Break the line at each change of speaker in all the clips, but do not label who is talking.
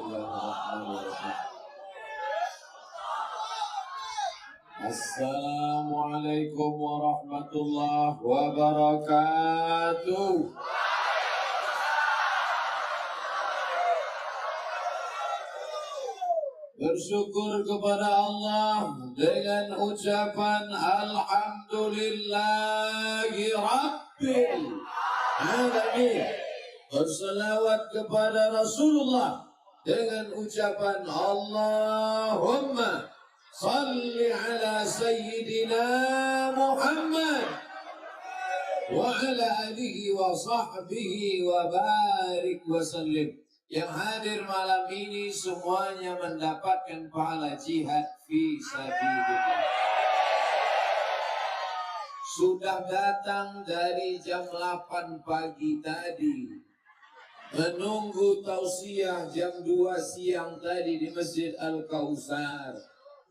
Bismillahirrahmanirrahim. Assalamualaikum warahmatullahi wabarakatuh. Bersyukur kepada Allah dengan ucapan Alhamdulillahi Rabbil Alamin. Berselawat kepada Rasulullah dengan ucapan Allahumma salli ala Sayyidina Muhammad wa ala alihi wa sahbihi wa barik wa sallim. Yang hadir malam ini semuanya mendapatkan pahala jihad fi sabilillah. Sudah datang dari jam 8 pagi tadi, menunggu tausiah jam 2 siang tadi di Masjid Al-Kautsar.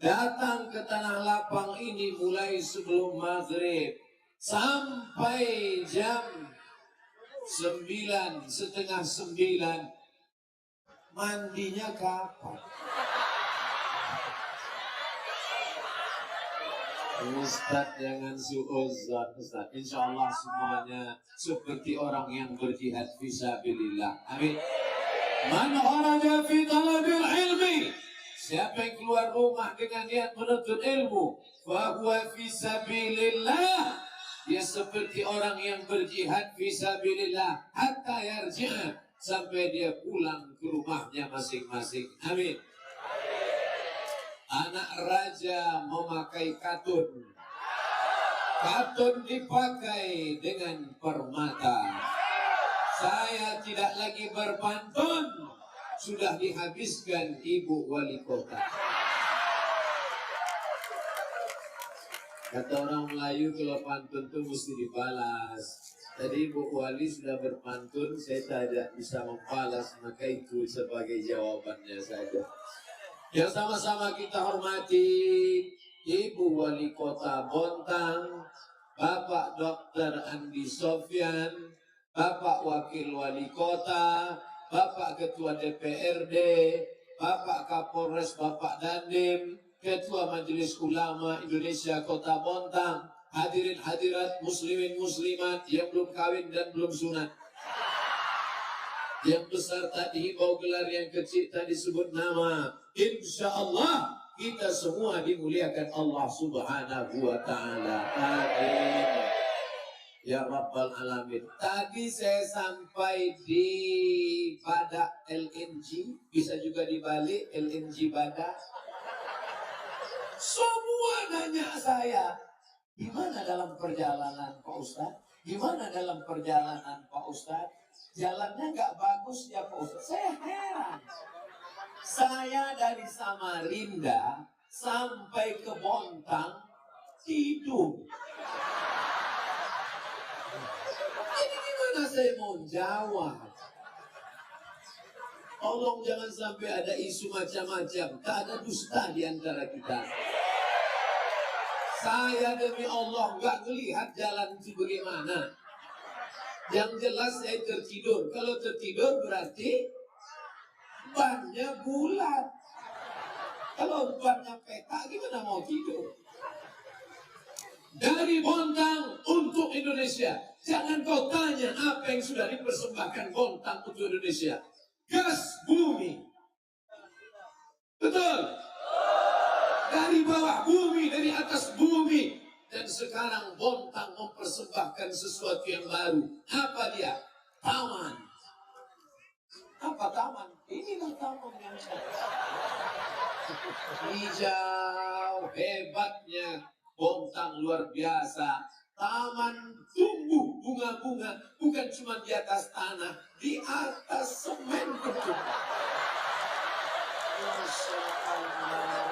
Datang ke Tanah Lapang ini mulai sebelum maghrib sampai jam 9, setengah 9. Mandinya kapan? Ustaz jangan suuzon Ustaz. Insya Allah semuanya seperti orang yang berjihad fisabilillah. Amin. Man kharaja fi talabil ilmi. Siapa yang keluar rumah dengan niat menuntut ilmu, fahuwa fisabilillah. Dia seperti orang yang berjihad fisabilillah hatta yarji'a, sampai dia pulang ke rumahnya masing-masing. Amin. Anak raja memakai katun. Katun dipakai dengan permata. Saya tidak lagi berpantun. Sudah dihabiskan Ibu Wali Kota. Kata orang Melayu, kalau pantun itu mesti dibalas. Tadi Bu Wali sudah berpantun, saya tidak bisa membalas, maka itu sebagai jawabannya saja. Yang sama-sama kita hormati Ibu Wali Kota Bontang, Bapak Dr. Andi Sofyan, Bapak Wakil Wali Kota, Bapak Ketua DPRD, Bapak Kapolres Bapak Dandim, Ketua Majelis Ulama Indonesia Kota Bontang, hadirin hadirat muslimin muslimat yang belum kawin dan belum sunat, yang besar tadi bau gelar, yang kecil tadi sebut nama. Insya Allah kita semua dimuliakan Allah Subhanahu wa Ta'ala. Amin ya Rabbal Alamin. Tadi saya sampai di Badak LNG, bisa juga dibalik LNG Badak. Semua nanya saya, gimana dalam perjalanan Pak Ustadz? Gimana dalam perjalanan Pak Ustadz? Jalannya nggak bagus ya Pak Ustadz. Saya heran. Saya dari Samarinda sampai ke Bontang tidur. Ini gimana saya mau jawab? Tolong jangan sampai ada isu macam-macam. Tak ada dusta di antara kita. Saya demi Allah nggak melihat jalan itu bagaimana. Yang jelas saya tertidur. Kalau tertidur berarti bannya bulat. Kalau bannya peta gimana mau tidur? Dari Bontang untuk Indonesia. Jangan kau tanya apa yang sudah dipersembahkan Bontang untuk Indonesia. Gas bumi. Betul? Dari bawah bumi, dari atas bumi. Dan sekarang Bontang mempersembahkan sesuatu yang baru. Apa dia? Taman. Apa taman? Inilah taman yang hijau, hebatnya Bontang luar biasa. Taman tumbuh bunga-bunga, bukan cuma di atas tanah, di atas semen betul. Masya Allah.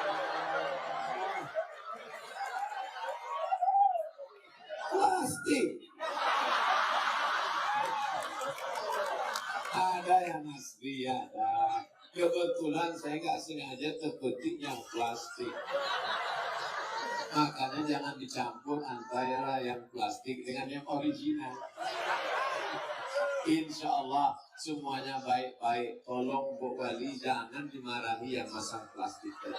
Plastik. Ada yang asli, ada. Kebetulan saya nggak sengaja terpetik yang plastik. Makanya jangan dicampur antara yang plastik dengan yang original. Insya Allah semuanya baik-baik. Tolong Bu Wali jangan dimarahi yang masang plastik tadi.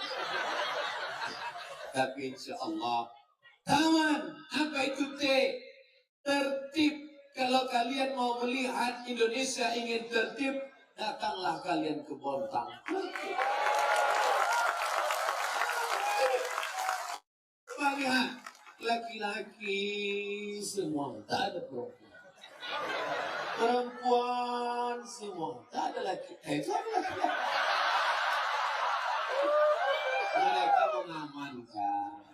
Tapi insya Allah. Taman, apa itu T? Tertib. Kalau kalian mau melihat Indonesia ingin tertib, datanglah kalian ke Bontang. Lihat, laki-laki semua, tak ada perempuan. Perempuan semua, tak ada laki. Tak ada laki. Mereka mengamankan.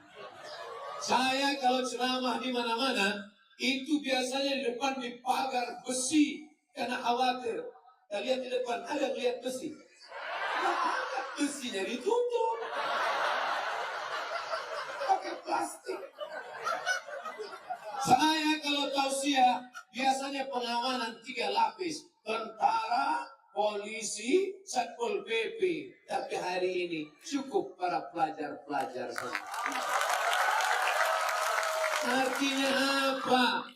Saya kalau ceramah di mana-mana, itu biasanya di depan di pagar besi, karena khawatir. Kalian di depan ada lihat besi, besinya ditutup pakai plastik. Saya kalau tausiah biasanya pengamanan 3 lapis, tentara, polisi, satpol pp. Tapi hari ini cukup para pelajar-pelajar semua. Artinya apa?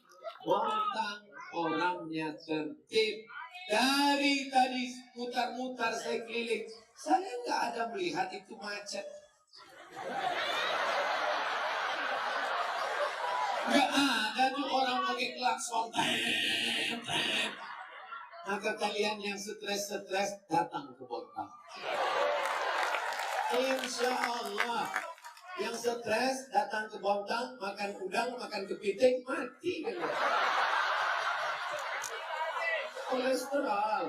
Bontang orangnya tertib. Dari tadi mutar-mutar saya keliling, saya nggak ada melihat itu macet. Nggak ada tuh orang pakai klakson. Maka kalian yang stres-stres datang ke Bontang. Insya Allah. Yang stres datang ke Bontang, makan udang, makan kepiting, mati. Kolesterol.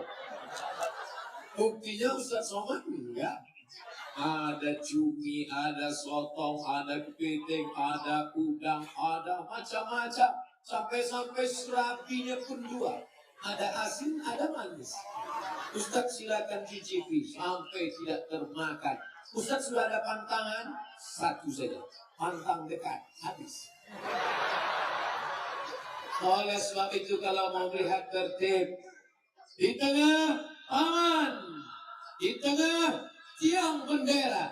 Buktinya Ustaz Somad enggak. Ada cumi, ada sotong, ada kepiting, ada udang, ada macam-macam. Sampai-sampai serabinya pun 2. Ada asin, ada manis. Ustaz silakan cicipi sampai tidak termakan. Ustaz sudah ada pantangan, 1 saja. Pantang dekat, habis. Oleh sebab itu kalau mau melihat tertib, di tengah aman, di tengah tiang bendera,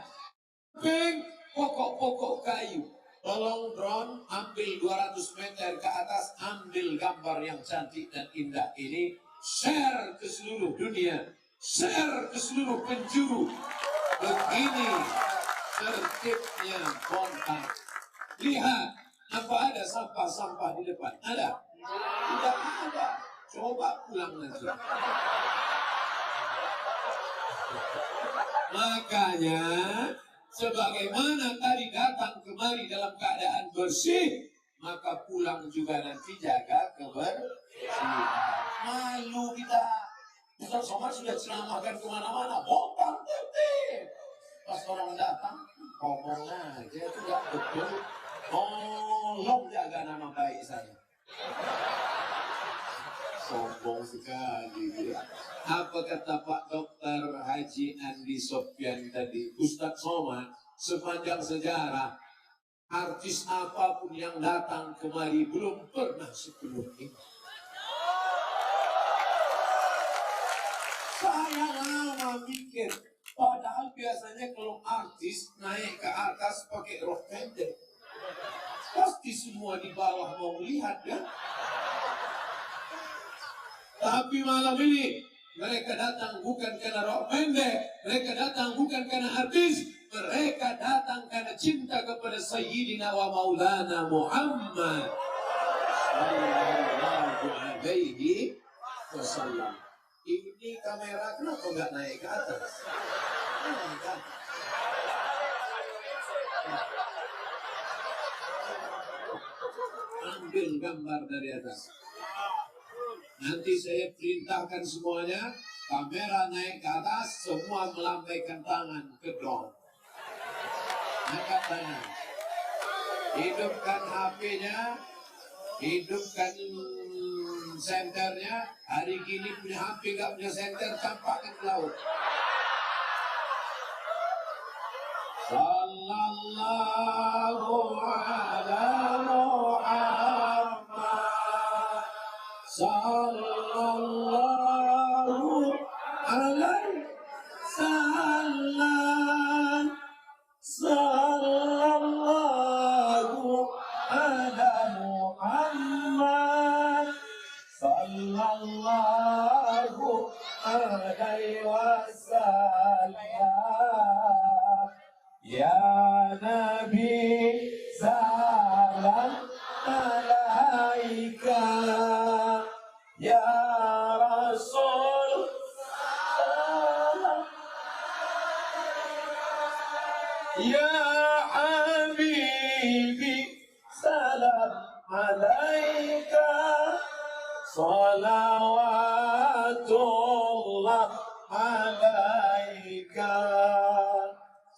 pokok-pokok kayu. Tolong drone ambil 200 meter ke atas, ambil gambar yang cantik dan indah ini, share ke seluruh dunia, share ke seluruh penjuru. Begini tertibnya Bontang. Lihat, apa ada sampah-sampah di depan? Ada? Tidak ada. Coba pulang nanti. Makanya, sebagaimana tadi datang kemari dalam keadaan bersih, maka pulang juga nanti jaga kebersihan. Malu kita. Ustaz Somad sudah ceramahkan kemana-mana, Bontang tertib. Pas orang datang, ngomong aja itu gak betul. Tolong jaga nama baik saya. Sombong sekali dia. Apa kata Pak Dokter Haji Andi Sofyan tadi? Ustaz Somad, sepanjang sejarah, artis apapun yang datang kemari belum pernah sepenuhnya. Saya lama mikir, padahal biasanya kalau artis naik ke atas pakai rok pendek, pasti semua di bawah mau melihat kan? Tapi malam ini mereka datang bukan karena rok pendek, mereka datang bukan karena artis, mereka datang karena cinta kepada Sayyidina wa Maulana Muhammad sallallahu alaihi wasallam. Ini kamera kenapa nggak naik ke atas? Ambil gambar dari atas. Nanti saya perintahkan semuanya, kamera naik ke atas, semua melambaikan tangan ke drone. Angkat tangan. Hidupkan HP-nya, hidupkan senternya. Hari gini punya HP gak punya senter, campakkan ke laut. Sallallahu ala Muhammad, sallallahu alaihi wasallam, sallallahu ala Muhammad, sallallahu Ya Nabi salam alaika, Ya Rasul salam, Ya Habibi salam alaika, salawatullah alaika,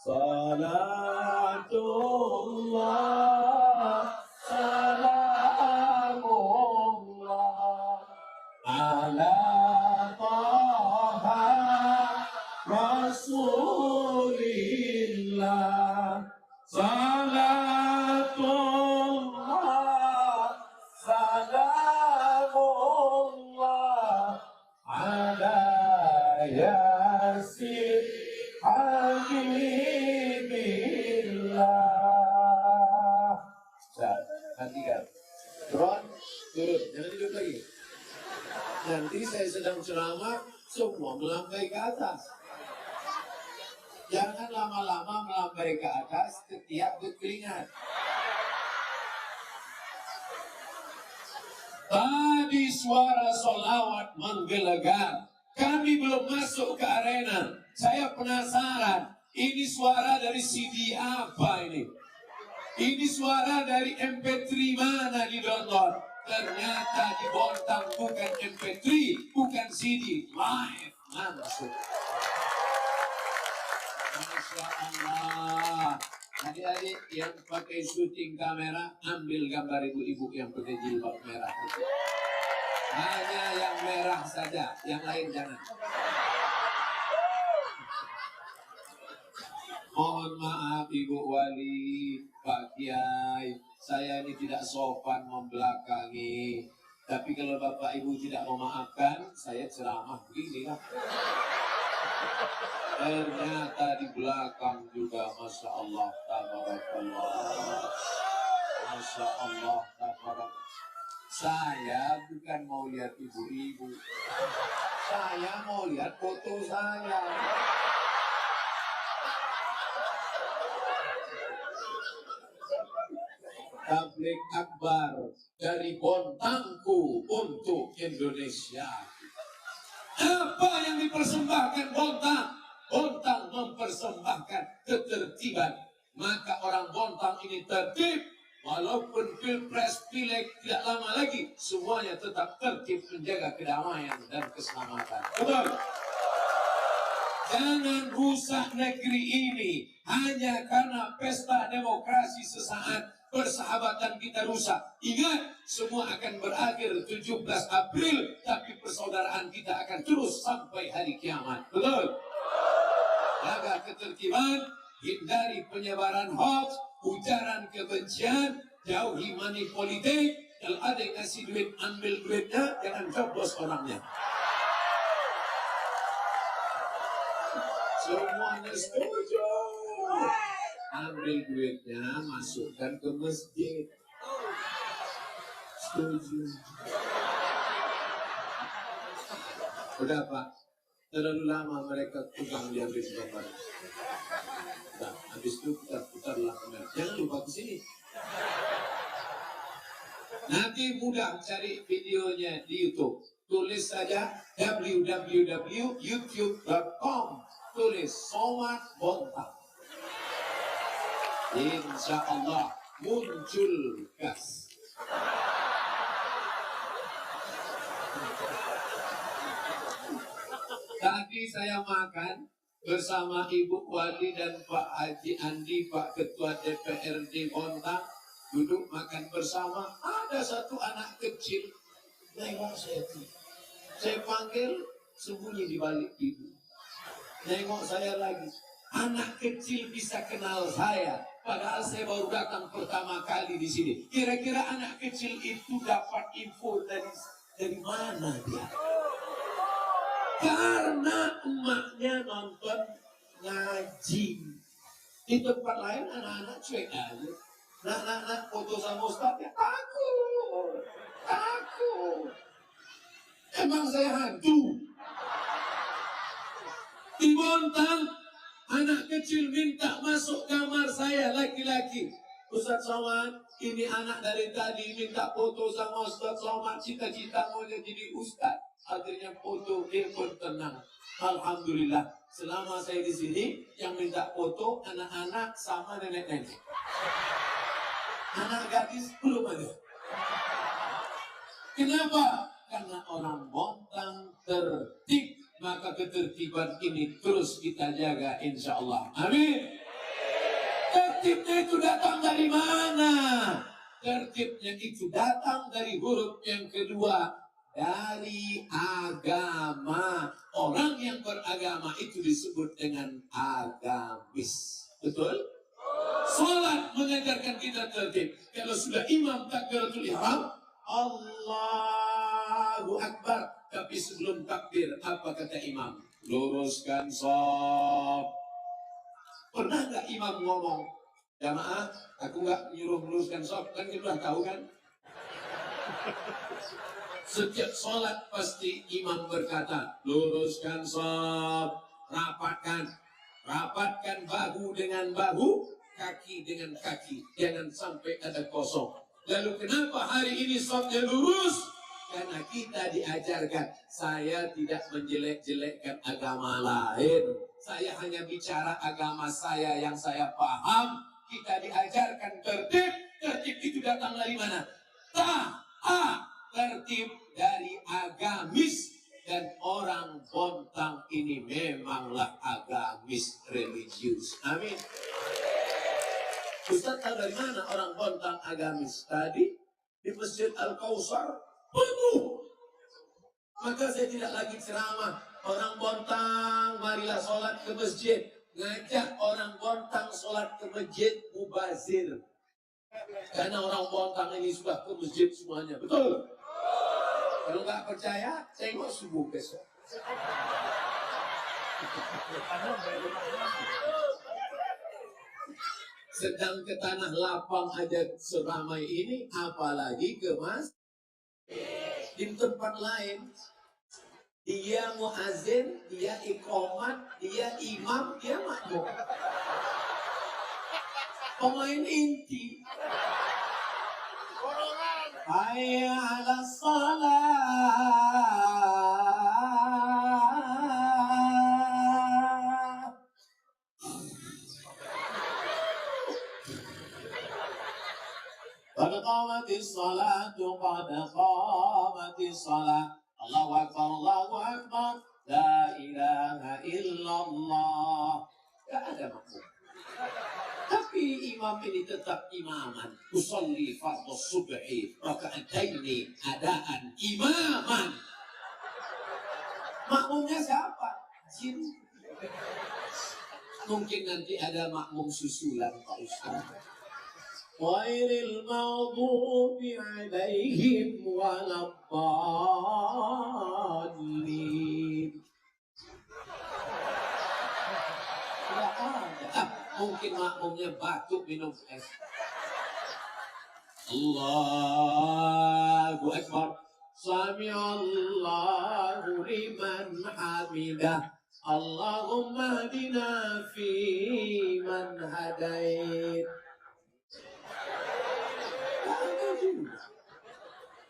salatullah salamullah ala taha rasulillah, salatullah salamullah ala yasin habibillah. Hentikan. Turun, jangan duduk lagi. Nanti saya sedang ceramah, semua melambai ke atas. Jangan lama-lama melambai ke atas, setiap berkeringat. Tadi suara solawat menggelegar. Kami belum masuk ke arena. Saya penasaran, ini suara dari CD apa ini? Ini suara dari MP3 mana di download? Ternyata di Bontang bukan MP3, bukan CD, live langsung. Masya Allah. Adik-adik yang pakai syuting kamera, ambil gambar ibu-ibu yang pakai jilbab merah. Hanya yang merah saja, yang lain jangan. Mohon maaf Ibu Wali, Pak Kiai, saya ini tidak sopan membelakangi. Tapi kalau Bapak Ibu tidak memaafkan, saya ceramah beginilah. Ternyata di belakang juga, Masya Allah, tabarakallah. Masya Allah, tabarakallah. Saya bukan mau lihat ibu-ibu. Saya mau lihat foto saya. Tabligh akbar dari Bontangku untuk Indonesia. Apa yang dipersembahkan Bontang? Bontang mempersembahkan ketertiban. Maka orang Bontang ini tertib. Walaupun pilpres pileg tidak lama lagi, semuanya tetap tertib menjaga kedamaian dan keselamatan. Betul? Jangan rusak negeri ini hanya karena pesta demokrasi sesaat. Persahabatan kita rusak. Ingat, semua akan berakhir 17 April, tapi persaudaraan kita akan terus sampai hari kiamat. Betul? Jaga ketertiban, hindari penyebaran hoax, ujaran kebencian, jauhi money politik. Kalau ada yang kasih duit, ambil duitnya, jangan coblos orangnya. Semuanya setuju. Ambil duitnya, masukkan ke masjid. Setuju. Udah Pak, terlalu lama mereka tukang diambil gambar. Nah, habis itu kita putarlah kamera. Jangan lupa ke sini. Nanti mudah cari videonya di YouTube. Tulis saja www.youtube.com. Tulis Somad Bontang. Insya Allah muncul gas. Tadi saya makan bersama Ibu Wali dan Pak Haji Andi, Pak Ketua DPRD Bontang, duduk makan bersama. Ada satu anak kecil nengok saya. Saya panggil, sembunyi di balik ibu. Nengok saya lagi. Anak kecil bisa kenal saya, padahal saya baru datang pertama kali di sini. Kira-kira anak kecil itu dapat info dari mana dia? Karena emaknya nonton ngaji. Di tempat lain anak-anak cuek aja. Nak foto sama Ustaz ya takut. Emang saya hantu. Di Bontang Anak kecil minta masuk kamar saya, laki-laki. Ustaz Somad, ini anak dari tadi minta foto sama Ustaz Somad, cita-cita mau jadi Ustaz. Akhirnya foto, dia pun tenang. Alhamdulillah, selama saya di sini, yang minta foto anak-anak sama nenek-nenek. Anak gadis belum ada. Kenapa? Karena orang Bontang tertib, maka ketertiban ini terus kita jaga insya Allah. Amin. Tertibnya itu datang dari mana? Tertibnya itu datang dari huruf yang kedua, dari agama. Orang yang beragama itu disebut dengan agamis. Betul? Salat mengajarkan kita tertib. Kalau sudah imam takbiratul ihram, Allahu Akbar. Tapi sebelum takbir, apa kata imam? Luruskan shaf. Pernah nggak imam ngomong, jamaah, aku nggak nyuruh meluruskan shaf, kan kita udah tahu kan? Setiap sholat pasti imam berkata, luruskan shaf, rapatkan bahu dengan bahu, kaki dengan kaki, jangan sampai ada kosong. Lalu kenapa hari ini shafnya lurus? Karena kita diajarkan, saya tidak menjelek-jelekkan agama lain. Saya hanya bicara agama saya yang saya paham. Kita diajarkan tertib. Tertib itu datang dari mana? Tertib dari agamis. Dan orang Bontang ini memanglah agamis religius. Amin. Ustaz tahu dari mana orang Bontang agamis? Tadi di Masjid Al-Kausar penuh. Maka saya tidak lagi ceramah. Orang Bontang, marilah sholat ke masjid. Ngajak orang Bontang sholat ke masjid, mubazir. Karena orang Bontang ini sudah ke masjid semuanya. Betul? Kalau nggak percaya, tengok subuh besok. Sedang ke tanah lapang aja seramai ini, apalagi ke masjid. Di tempat lain, dia muazin, dia iqamat, dia imam, dia makmum. Pemain inti. Hayya 'ala shalah. Qad qamatis salatu, qad qamatis salah. Allahu Akbar, Allahu Akbar. La ilaha illallah. Gak ada makmum. Tapi imam ini tetap imaman. Usalli fardhu subhi raka'ataini adaan imaman. Makmumnya siapa? Jin. Mungkin nanti ada makmum susulan Pak Ustaz. Ghairil maghdubi 'alaihim waladdallin. Tidak ada. Mungkin makmumnya batuk minum es. Allahu Akbar. Sami'allahu liman hamidah. Allahumma hadina fi man hadait.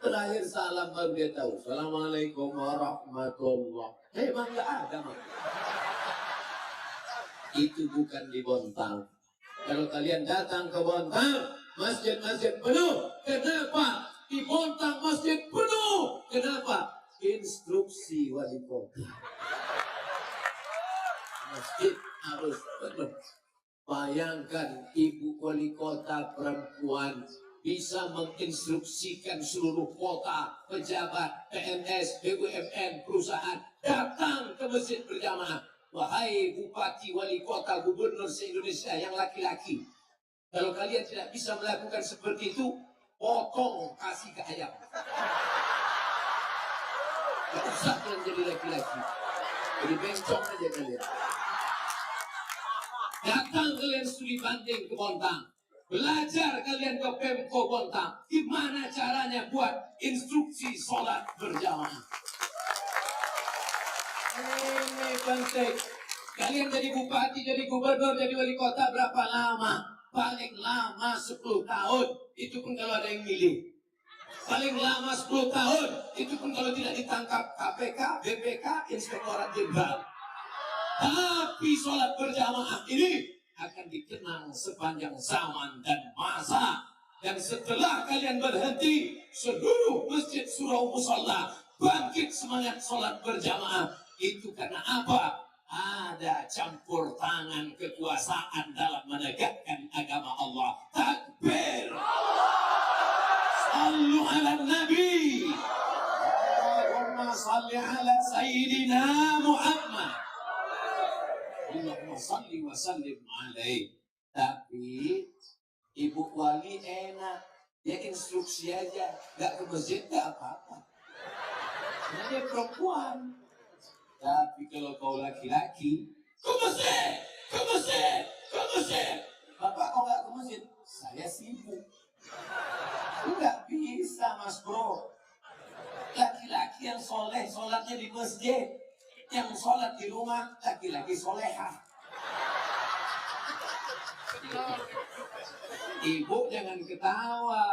Terakhir salam baru dia tahu. Assalamualaikum warahmatullahi. Memang nggak ada makmum. Itu bukan di Bontang. Kalau kalian datang ke Bontang, masjid-masjid penuh. Kenapa? Di Bontang masjid penuh. Kenapa? Instruksi wali kota. Masjid harus penuh. Bayangkan ibu wali kota perempuan bisa menginstruksikan seluruh kota, pejabat, PNS, BUMN, perusahaan datang ke masjid berjamaah. Wahai bupati, wali kota, gubernur se-Indonesia yang laki-laki, kalau kalian tidak bisa melakukan seperti itu, potong kasih ke ayam. Gak usah kalian jadi laki-laki, jadi bencong aja kalian. Datang kalian studi banding ke Bontang, belajar kalian ke Pemko Bontang, gimana caranya buat instruksi sholat berjamaah. Ini penting. Kalian jadi bupati, jadi gubernur, jadi wali kota berapa lama? Paling lama 10 tahun. Itu pun kalau ada yang milih. Paling lama 10 tahun. Itu pun kalau tidak ditangkap KPK, BPK, Inspektorat Jenderal. Tapi sholat berjamaah ini akan dikenang sepanjang zaman dan masa. Dan setelah kalian berhenti, seluruh masjid surau musalla bangkit semangat sholat berjamaah. Itu karena apa? Ada campur tangan kekuasaan dalam menegakkan agama Allah. Takbir! Sallu ala Nabi! Allahumma salli ala Sayyidina Muhammad. Allahumma salli wa sallim alaih. Tapi Ibu Wali enak, dia instruksi aja, gak ke masjid gak apa-apa. Karena dia perempuan. Tapi kalau kau laki-laki, ke masjid, ke masjid, ke masjid. Bapak kau gak ke masjid? Saya sibuk. Enggak bisa Mas Bro. Laki-laki yang soleh, sholatnya di masjid. Yang sholat di rumah, laki-laki solehah. Ibu jangan ketawa.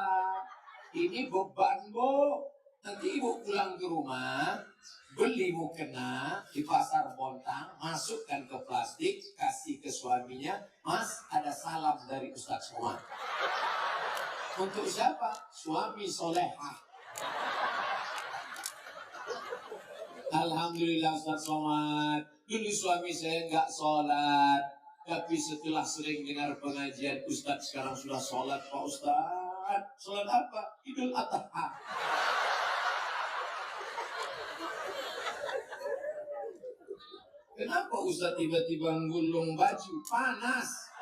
Ini beban, Bu. Nanti ibu pulang ke rumah, beli mukena di pasar Bontang, masukkan ke plastik, kasih ke suaminya. Mas, ada salam dari Ustaz Somad. Untuk siapa? Suami solehah. Alhamdulillah Ustaz Somad. Dulu suami saya nggak sholat. Tapi setelah sering dengar pengajian Ustaz sekarang sudah sholat Pak Ustaz. Sholat apa? Idul Adha. Kenapa Ustaz tiba-tiba gulung baju? Panas.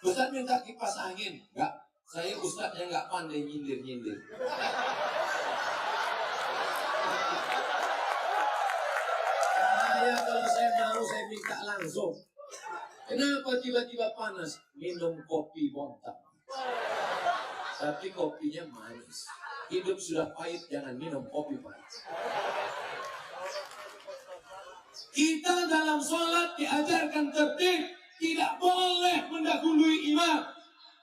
Ustaz minta kipas angin. Enggak. Saya Ustaz yang nggak pandai nyindir-nyindir. Kalau saya mau, saya minta langsung. Kenapa tiba-tiba panas? Minum kopi Bontang. Tapi kopinya manis. Hidup sudah pahit, jangan minum kopi pahit. Kita dalam sholat diajarkan tertib. Tidak boleh mendahului imam.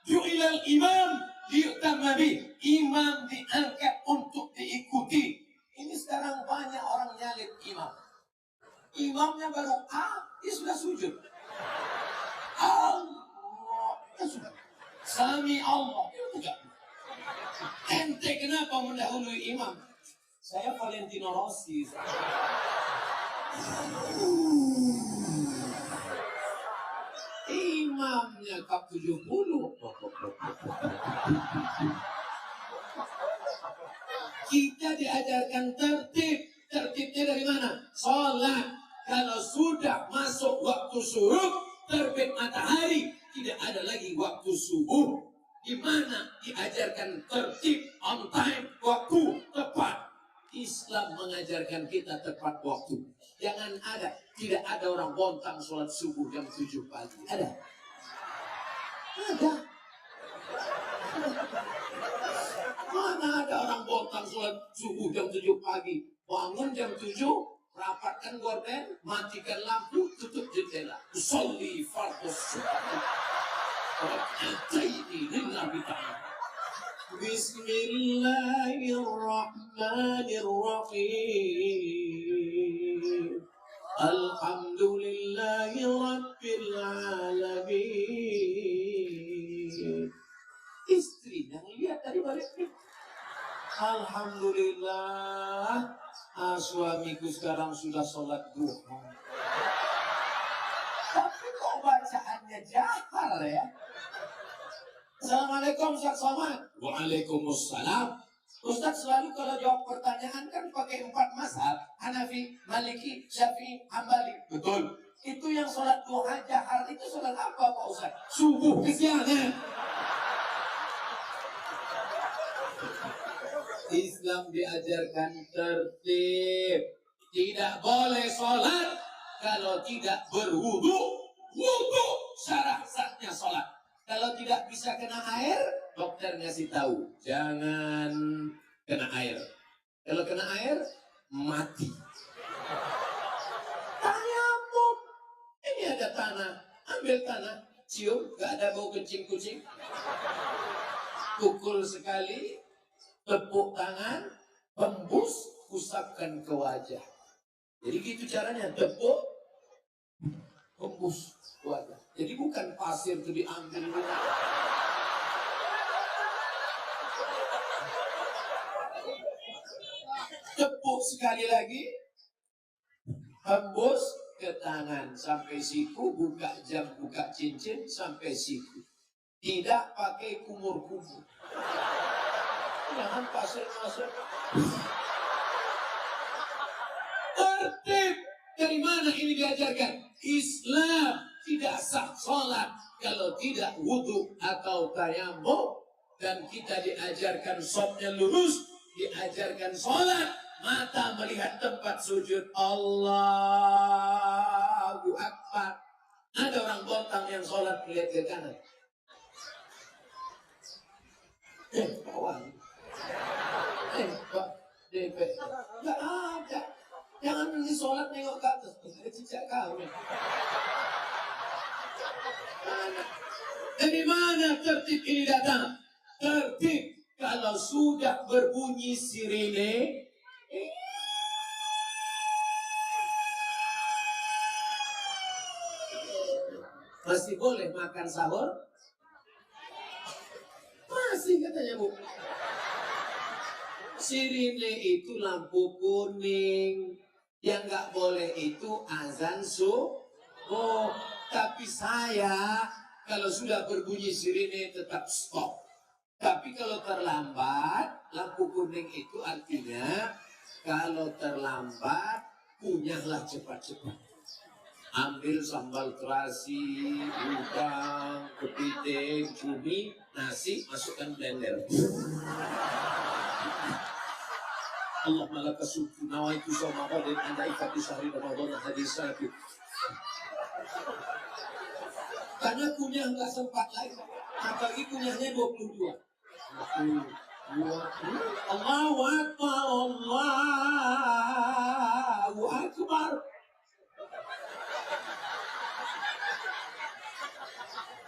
Ju'ilal imam liyu'tamma bih. Imam diangkat untuk diikuti. Ini sekarang banyak orang nyalip imam. Imamnya baru dia sudah sujud. Allah, ya sudah. Sami Allah, ya ente kenapa mendahului imam? Saya Valentino Rossi. Imamnya kap 70. Kita diajarkan tertib. Tertibnya dari mana? Sholat. Kalau sudah masuk waktu syuruk, terbit matahari, tidak ada lagi waktu subuh. Di mana diajarkan tertib, on time, waktu tepat. Islam mengajarkan kita tepat waktu. Jangan tidak ada orang Bontang sholat subuh jam 7 pagi. Ada? Ada. Mana ada orang Bontang sholat subuh jam 7 pagi? Bangun jam 7, rapatkan gorden, matikan lampu, tutup jendela. Usolli fardus subuh. Rak'ataini lillahi ta'ala. Bismillahirrahmanirrahim. Alhamdulillahi rabbil alamin. Istrinya lihat dari balik. Alhamdulillah, suamiku sekarang sudah sholat duha. Tapi kok bacaannya jahar ya? Assalamualaikum Ustaz Somad. Waalaikumsalam. Ustaz selalu kalau jawab pertanyaan kan pakai 4 mazhab. Hanafi, Maliki, Syafi'i, Hambali. Betul. Itu yang sholat duha jahar itu sholat apa Pak Ustaz? Subuh kesiangan. Islam diajarkan tertib. Tidak boleh sholat kalau tidak berwudu. Wudu syarat-syaratnya sholat. Kalau tidak bisa kena air, dokter ngasih tahu jangan kena air. Kalau kena air, mati. Tanya tanah, ambil tanah, cium, gak ada bau kencing kucing. Pukul sekali, tepuk tangan, hembus, usapkan ke wajah. Jadi gitu caranya, tepuk, hembus ke wajah. Jadi bukan pasir itu diambil. Tepuk sekali lagi, hembus ke tangan sampai siku, buka jam, buka cincin sampai siku. Tidak pakai kumur-kumur. Jangan pasir masuk. Tertib. Dari mana ini diajarkan? Islam tidak sah sholat kalau tidak wudhu atau tayamum. Dan kita diajarkan shotnya lurus, diajarkan sholat, mata melihat tempat sujud. Allahu Akbar. Ada orang bontang yang sholat melihat ke kanan. Kawan. Pak DP. Gak ada. Jangan nanti sholat nengok ke atas. Ada cicak kau. Dari mana tertib ini datang? Tertib kalau sudah berbunyi sirine. Masih boleh makan sahur? Masih katanya Bu. Sirine itu lampu kuning. Yang nggak boleh itu azan subuh. Tapi saya kalau sudah berbunyi sirine tetap stop. Tapi kalau terlambat, lampu kuning itu artinya kalau terlambat, kunyahlah cepat-cepat. Ambil sambal terasi, udang, kepiting, cumi, nasi, masukkan blender. Allahumma laka syukru nawaitu shawma ghadin anda ikati syahri Ramadan hadis satu. Karena kunyah nggak sempat lagi, apalagi kunyahnya 22. Allahu Akbar, Allahu Akbar.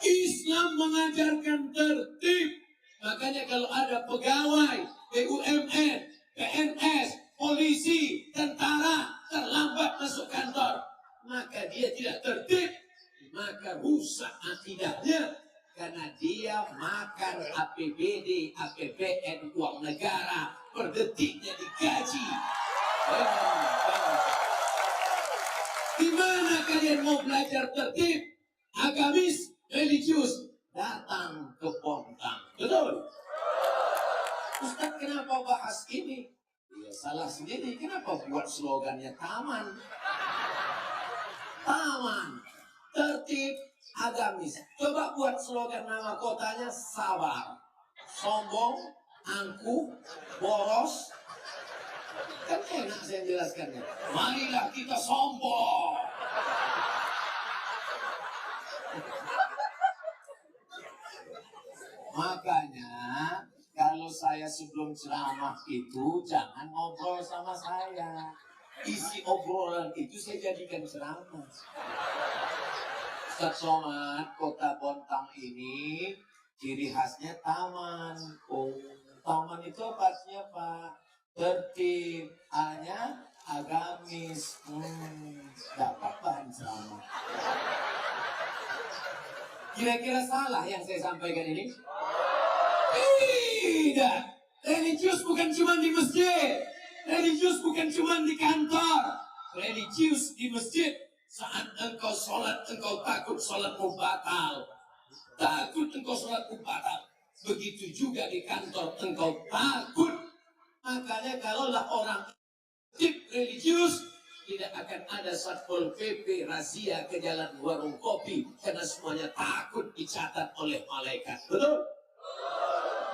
Islam mengajarkan tertib. Makanya kalau ada pegawai BUMN, PNS, polisi, tentara terlambat masuk kantor, maka dia tidak tertib, maka rusak akidahnya karena dia makan APBD, APBN, uang negara, per detiknya digaji. Di mana kalian mau belajar tertib? Agamis, religius, datang ke Pontang. Betul? Ustaz, kenapa bahas ini? Ya salah sendiri. Kenapa buat slogannya taman? Taman, tertib, agamis. Coba buat slogan nama kotanya sabar, sombong, angkuh, boros. Kan enak saya jelaskannya. Marilah kita sombong. Makanya kalau saya sebelum ceramah itu jangan ngobrol sama saya. Isi obrolan itu saya jadikan ceramah. Ustaz Somad, kota Bontang ini ciri khasnya taman. Oh, taman itu apa artinya Pak? Tertib, A-nya agamis. Dapat bahan ceramah. Kira-kira salah yang saya sampaikan ini? Tidak. Religius bukan cuma di masjid. Religius bukan cuma di kantor. Religius di masjid. Saat engkau sholat, engkau takut sholatmu batal. Takut engkau sholatmu batal. Begitu juga di kantor, engkau takut. Makanya kalaulah orang tip religius, tidak akan ada Satpol PP razia ke jalan warung kopi. Karena semuanya takut dicatat oleh malaikat. Betul?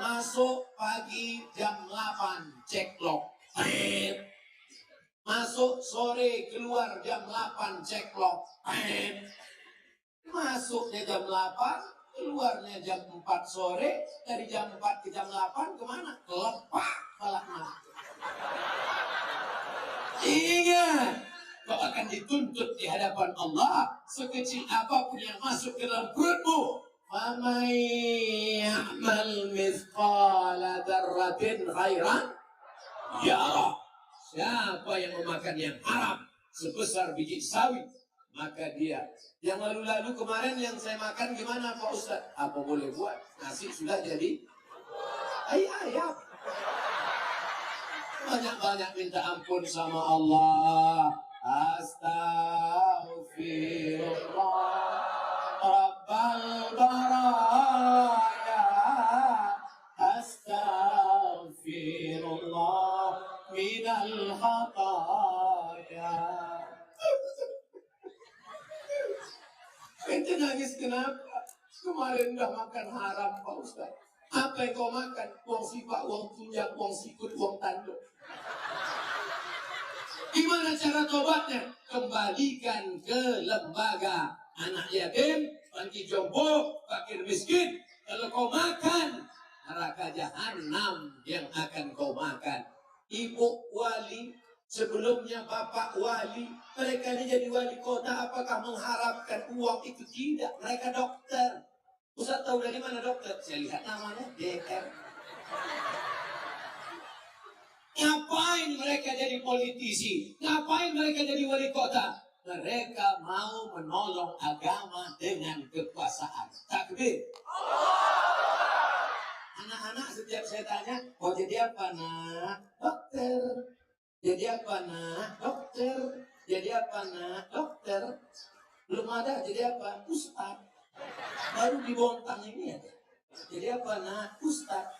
Masuk pagi jam 8, cek log. Masuk sore, keluar jam 8, cek log. Masuknya jam 8, keluarnya jam 4 sore. Dari jam 4 ke jam 8 kemana? Kelepak balaknya. Ingat, kau akan dituntut di hadapan Allah. Sekecil apapun yang masuk ke dalam perutmu. فَمَنْ يَعْمَلْ مِثْقَالَ ذَرَّةٍ خَيْرًا يَرَهُ. Siapa yang memakan yang haram sebesar biji sawit, maka dia. Yang lalu-lalu kemarin yang saya makan gimana Pak Ustaz? Apa boleh buat? Nasi sudah jadi ayam. Banyak-banyak minta ampun sama Allah. Astaghfirullah Rabbal baraya. Astaghfirullah minal khataya. Ente nangis kenapa? Kemarin udah makan haram Pak Ustaz. Apa yang kau makan? Uang sifat, uang tunjang, uang sikut, uang tanduk. Gimana cara tobatnya? Kembalikan ke lembaga anak yatim, panti jompo, fakir miskin. Kalau kau makan, neraka jahanam yang akan kau makan. Ibu wali, sebelumnya bapak wali, mereka ini jadi wali kota, apakah mengharapkan uang itu? Tidak, mereka dokter. Ustaz tahu dari mana dokter? Saya lihat namanya DR. Ngapain mereka jadi politisi? Ngapain mereka jadi wali kota? Mereka mau menolong agama dengan kekuasaan. Takbir. Anak-anak setiap saya tanya, mau jadi apa nak? Dokter. Jadi apa nak? Dokter. Jadi apa nak? Dokter. Belum ada jadi apa? Ustaz. Baru di Bontang ini ada. Jadi apa nak? Ustaz.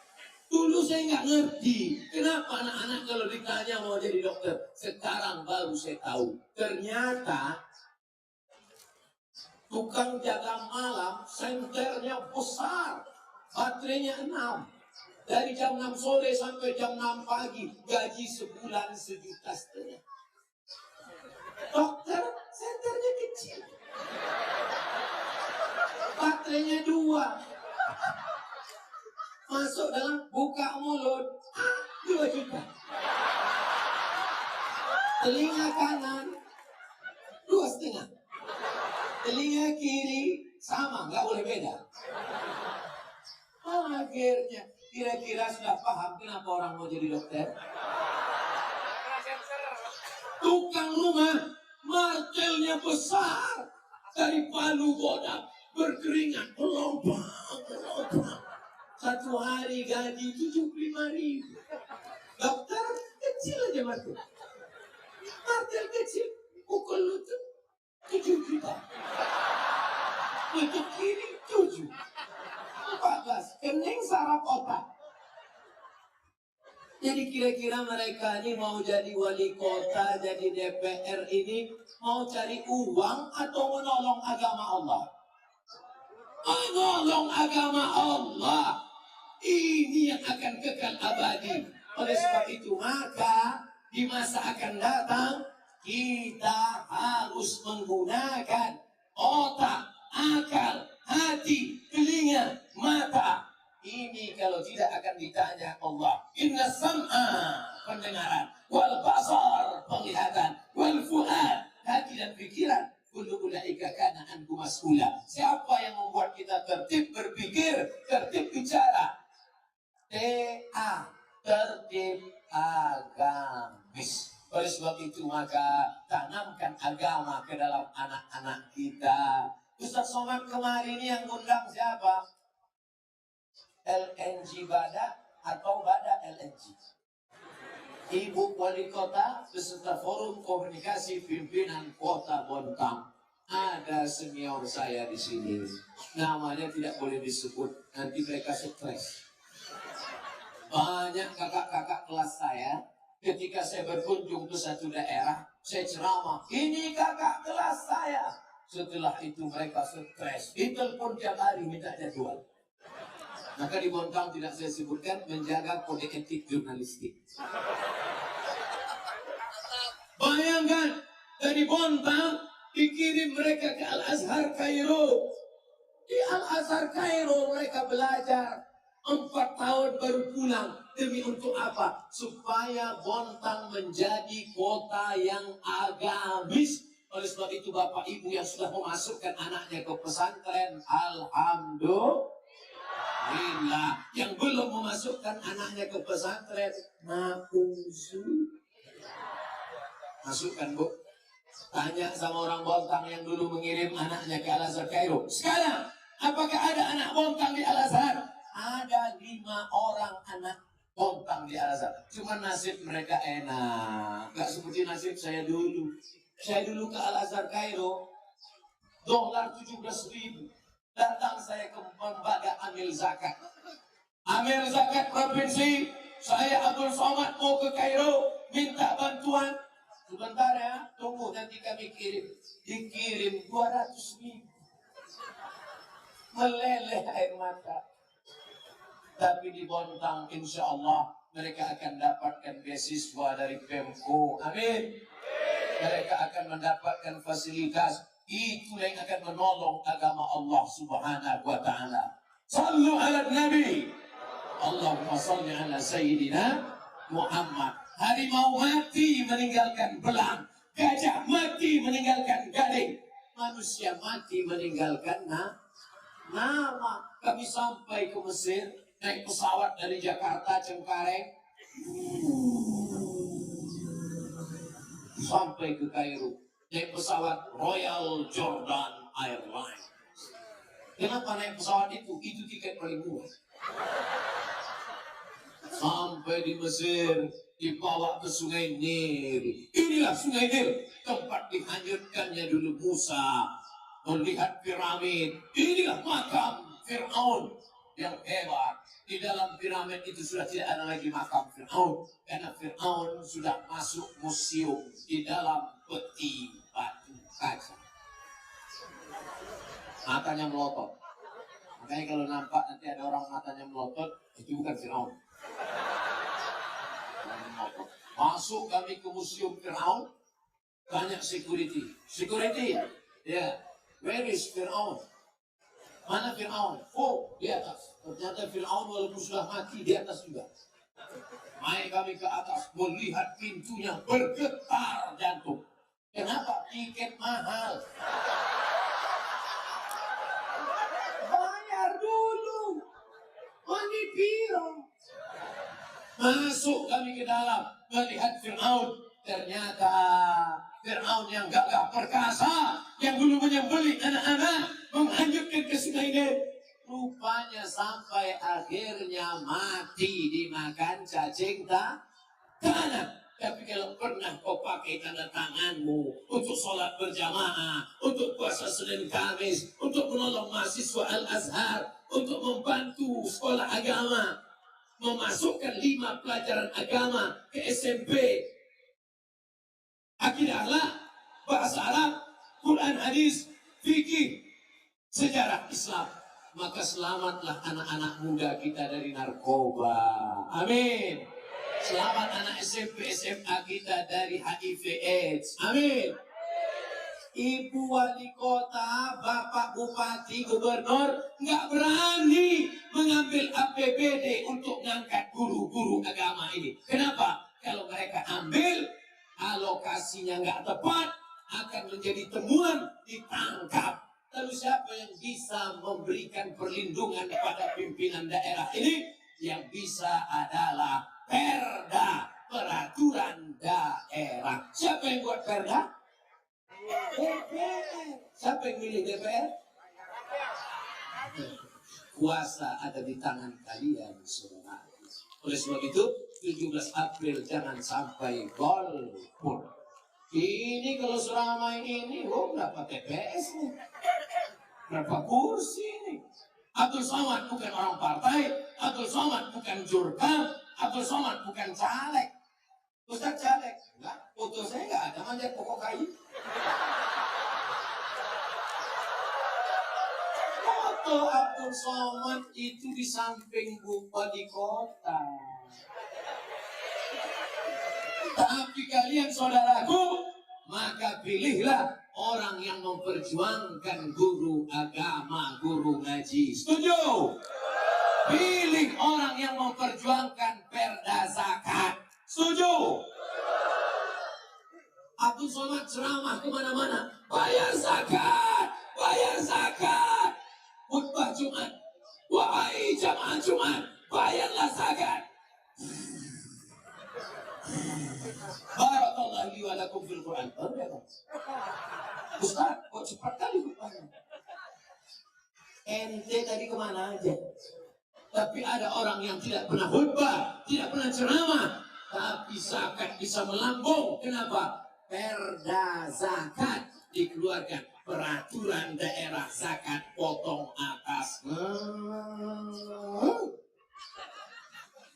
Dulu saya nggak ngerti kenapa anak-anak kalau ditanya mau jadi dokter. Sekarang baru saya tahu. Ternyata tukang jaga malam senternya besar, baterainya 6. Dari jam 6 sore sampai jam 6 pagi, gaji sebulan 1,5 juta. Dokter senternya kecil, baterainya 2. Masuk dalam buka mulut 2 juta. Telinga kanan 2,5. Telinga kiri sama, nggak boleh beda. Akhirnya kira-kira sudah paham kenapa orang mau jadi dokter. Tukang rumah martelnya besar, dari palu bodak berkeringat melompong. Satu hari gaji 75.000. Dokter kecil aja martel. Martel kecil, pukul lutut 7 juta. Lutut kiri 7. 14. Kening saraf otak. Jadi kira-kira mereka ini mau jadi wali kota, jadi DPR ini mau cari uang atau menolong agama Allah? Menolong agama Allah. Ini yang akan kekal abadi. Oleh sebab itu maka di masa akan datang kita harus menggunakan otak, akal, hati, telinga, mata. Ini kalau tidak akan ditanya Allah. Inna sam'a, pendengaran, wal basar, penglihatan, wal fu'ad, hati dan pikiran. Kullu ulaika kana anhu mas'ula. Siapa yang membuat kita tertib berpikir, tertib bicara? TA, tertib agamis. Oleh sebab itu maka tanamkan agama ke dalam anak-anak kita. Ustaz Somad kemarin ini yang undang siapa? LNG Bada atau Bada LNG? Ibu Wali Kota beserta Forum Komunikasi Pimpinan Kota Bontang. Ada senior saya di sini. Namanya tidak boleh disebut, nanti mereka stres. Banyak kakak-kakak kelas saya, ketika saya berkunjung ke satu daerah, saya ceramah, ini kakak kelas saya. Setelah itu mereka stres, ditelepon tiap hari minta jadwal. Maka di Bontang tidak saya sebutkan, menjaga kode etik jurnalistik. Bayangkan, dari Bontang dikirim mereka ke Al-Azhar Kairo. Di Al-Azhar Kairo mereka belajar 4 tahun baru pulang. Demi untuk apa? Supaya Bontang menjadi kota yang agamis. Oleh sebab itu Bapak Ibu yang sudah memasukkan anaknya ke pesantren, alhamdulillah. Yang belum memasukkan anaknya ke pesantren, masukkan Bu. Tanya sama orang Bontang yang dulu mengirim anaknya ke Al-Azhar Kairo. Sekarang, apakah ada anak Bontang di Al-Azhar? Ada 5 orang anak Bontang di Al-Azhar. Cuma nasib mereka enak. Gak seperti nasib saya dulu. Saya dulu ke Al-Azhar Kairo, dolar 17.000. Datang saya ke lembaga amil zakat. Amil zakat provinsi, saya Abdul Somad mau ke Kairo, minta bantuan. Sebentar ya, tunggu nanti kami kirim. Dikirim 200.000. Meleleh air mata. Tapi di Bontang insya Allah mereka akan dapatkan beasiswa dari Pemko. Amin. Mereka akan mendapatkan fasilitas. Itu yang akan menolong agama Allah Subhanahu wa ta'ala. Sallu ala Nabi. Allahumma salli ala Sayyidina Muhammad. Harimau mati meninggalkan belang. Gajah mati meninggalkan gading. Manusia mati meninggalkan nama. Kami sampai ke Mesir, naik pesawat dari Jakarta Cengkareng. Sampai ke Kairo, naik pesawat Royal Jordan Airlines. Kenapa naik pesawat itu? Itu tiket paling murah. Sampai di Mesir, dibawa ke Sungai Nil. Inilah Sungai Nil, tempat dihanyutkannya dulu Musa. Melihat piramid, inilah makam Fir'aun yang hebat. Di dalam piramid itu sudah tidak ada lagi makam Fir'aun, karena Fir'aun sudah masuk museum di dalam peti batu kaca. Matanya melotot. Makanya kalau nampak nanti ada orang matanya melotot, itu bukan Fir'aun. Masuk kami ke museum Fir'aun, banyak security. Ya, where is Fir'aun? Mana Fir'aun? Oh, di atas. Ternyata Fir'aun walaupun sudah mati di atas juga. Naik kami ke atas, melihat pintunya bergetar jantung. Kenapa? Tiket mahal. Bayar dulu. Mani piro. Masuk kami ke dalam, melihat Fir'aun. Ternyata Fir'aun yang gagah perkasa, yang dulu menyembelih anak-anak, menghanyutkan ke Sungai Nil. Rupanya sampai akhirnya mati dimakan cacing tanah. Tapi kalau pernah kau pakai tanda tanganmu untuk sholat berjamaah, untuk puasa Senin Kamis, untuk menolong mahasiswa Al-Azhar, untuk membantu sekolah agama, memasukkan 5 pelajaran agama ke SMP, akidah akhlak, bahasa Arab, Quran hadis, fikih, sejarah Islam, maka selamatlah anak-anak muda kita dari narkoba. Amin. Selamat anak SMP SMA kita dari HIV AIDS. Amin. Ibu wali kota, bapak bupati, gubernur nggak berani mengambil APBD untuk mengangkat guru-guru agama ini. Kenapa? Kalau mereka ambil, alokasinya nggak tepat, akan menjadi temuan, ditangkap. Lalu siapa yang bisa memberikan perlindungan kepada pimpinan daerah ini? Yang bisa adalah Perda, peraturan daerah. Siapa yang buat Perda? DPR. Siapa yang milih DPR? Kuasa ada di tangan kalian semua. Oleh sebab itu, 17 April jangan sampai golput. Ini kalau seramai ini, berapa TPS nih? Berapa kursi nih? Abdul Somad bukan orang partai, Abdul Somad bukan jurkam, Abdul Somad bukan caleg. Ustaz caleg? Enggak, foto saya enggak ada manjat pokok kayu. Foto Abdul Somad itu di samping bupati kota. Tapi kalian saudaraku, maka pilihlah orang yang memperjuangkan guru agama, guru ngaji. Setuju? Pilih orang yang memperjuangkan Setuju? Abdul Somad ceramah kemana-mana, bayar zakat, bayar zakat. Khutbah Jumat, wahai jamaah Jumat, bayarlah zakat. Barakallahu li wa lakum fil Quran. Ustaz, kok cepat kali khutbahnya? Ente tadi kemana aja? Tapi ada orang yang tidak pernah khutbah, tidak pernah ceramah, tapi zakat bisa melambung. Kenapa? Perda zakat dikeluarkan, peraturan daerah zakat potong atas.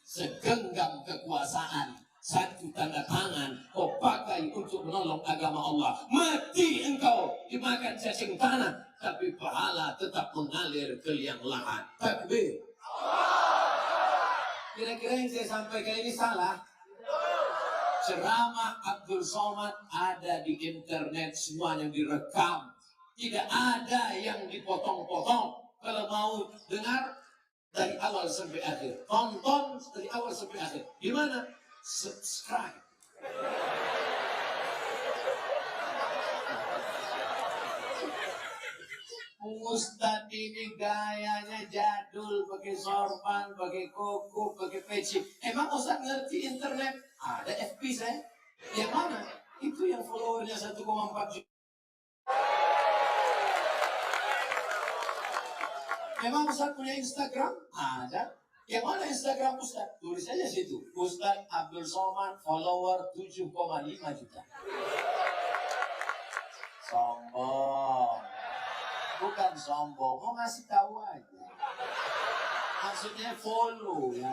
Segenggam kekuasaan, satu tanda tangan kau pakai untuk menolong agama Allah. Mati engkau dimakan cacing tanah, tapi pahala tetap mengalir ke liang lahat. Takbir. Kira-kira yang saya sampaikan ini salah? Ceramah Abdul Somad ada di internet, semuanya direkam. Tidak ada yang dipotong-potong. Kalau mau dengar dari awal sampai akhir, tonton dari awal sampai akhir. Gimana? Subscribe. Ustadz ini gayanya jadul, pakai sorban, pakai koko, pakai peci. Emang Ustadz ngerti internet? Ada FB saya. Yang mana? Itu yang followernya 1,4 juta. Emang Ustadz punya Instagram? Ada. Yang mana Instagram Ustadz? Tulis aja situ. Ustadz Abdul Somad, follower 7,5 juta. Sombong. Bukan sombong, mau ngasih tahu aja. Maksudnya follow ya.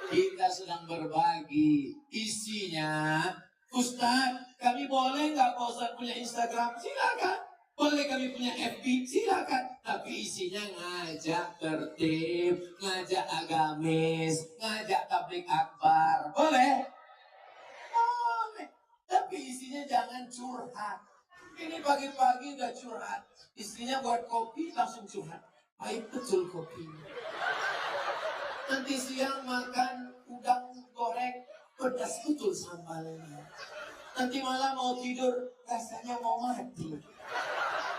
Kita sedang berbagi. Isinya, Ustadz, kami boleh nggak Pak Ustadz punya Instagram? Silakan. Boleh kami punya FB? Silakan. Tapi isinya ngajak tertib, ngajak agamis, ngajak tablik akbar. Boleh? Boleh. Tapi isinya jangan curhat. Ini pagi-pagi udah curhat. Istrinya buat kopi langsung curhat. Pahit betul kopinya. Nanti siang makan udang goreng, pedas betul sambalnya. Nanti malam mau tidur, rasanya mau mati.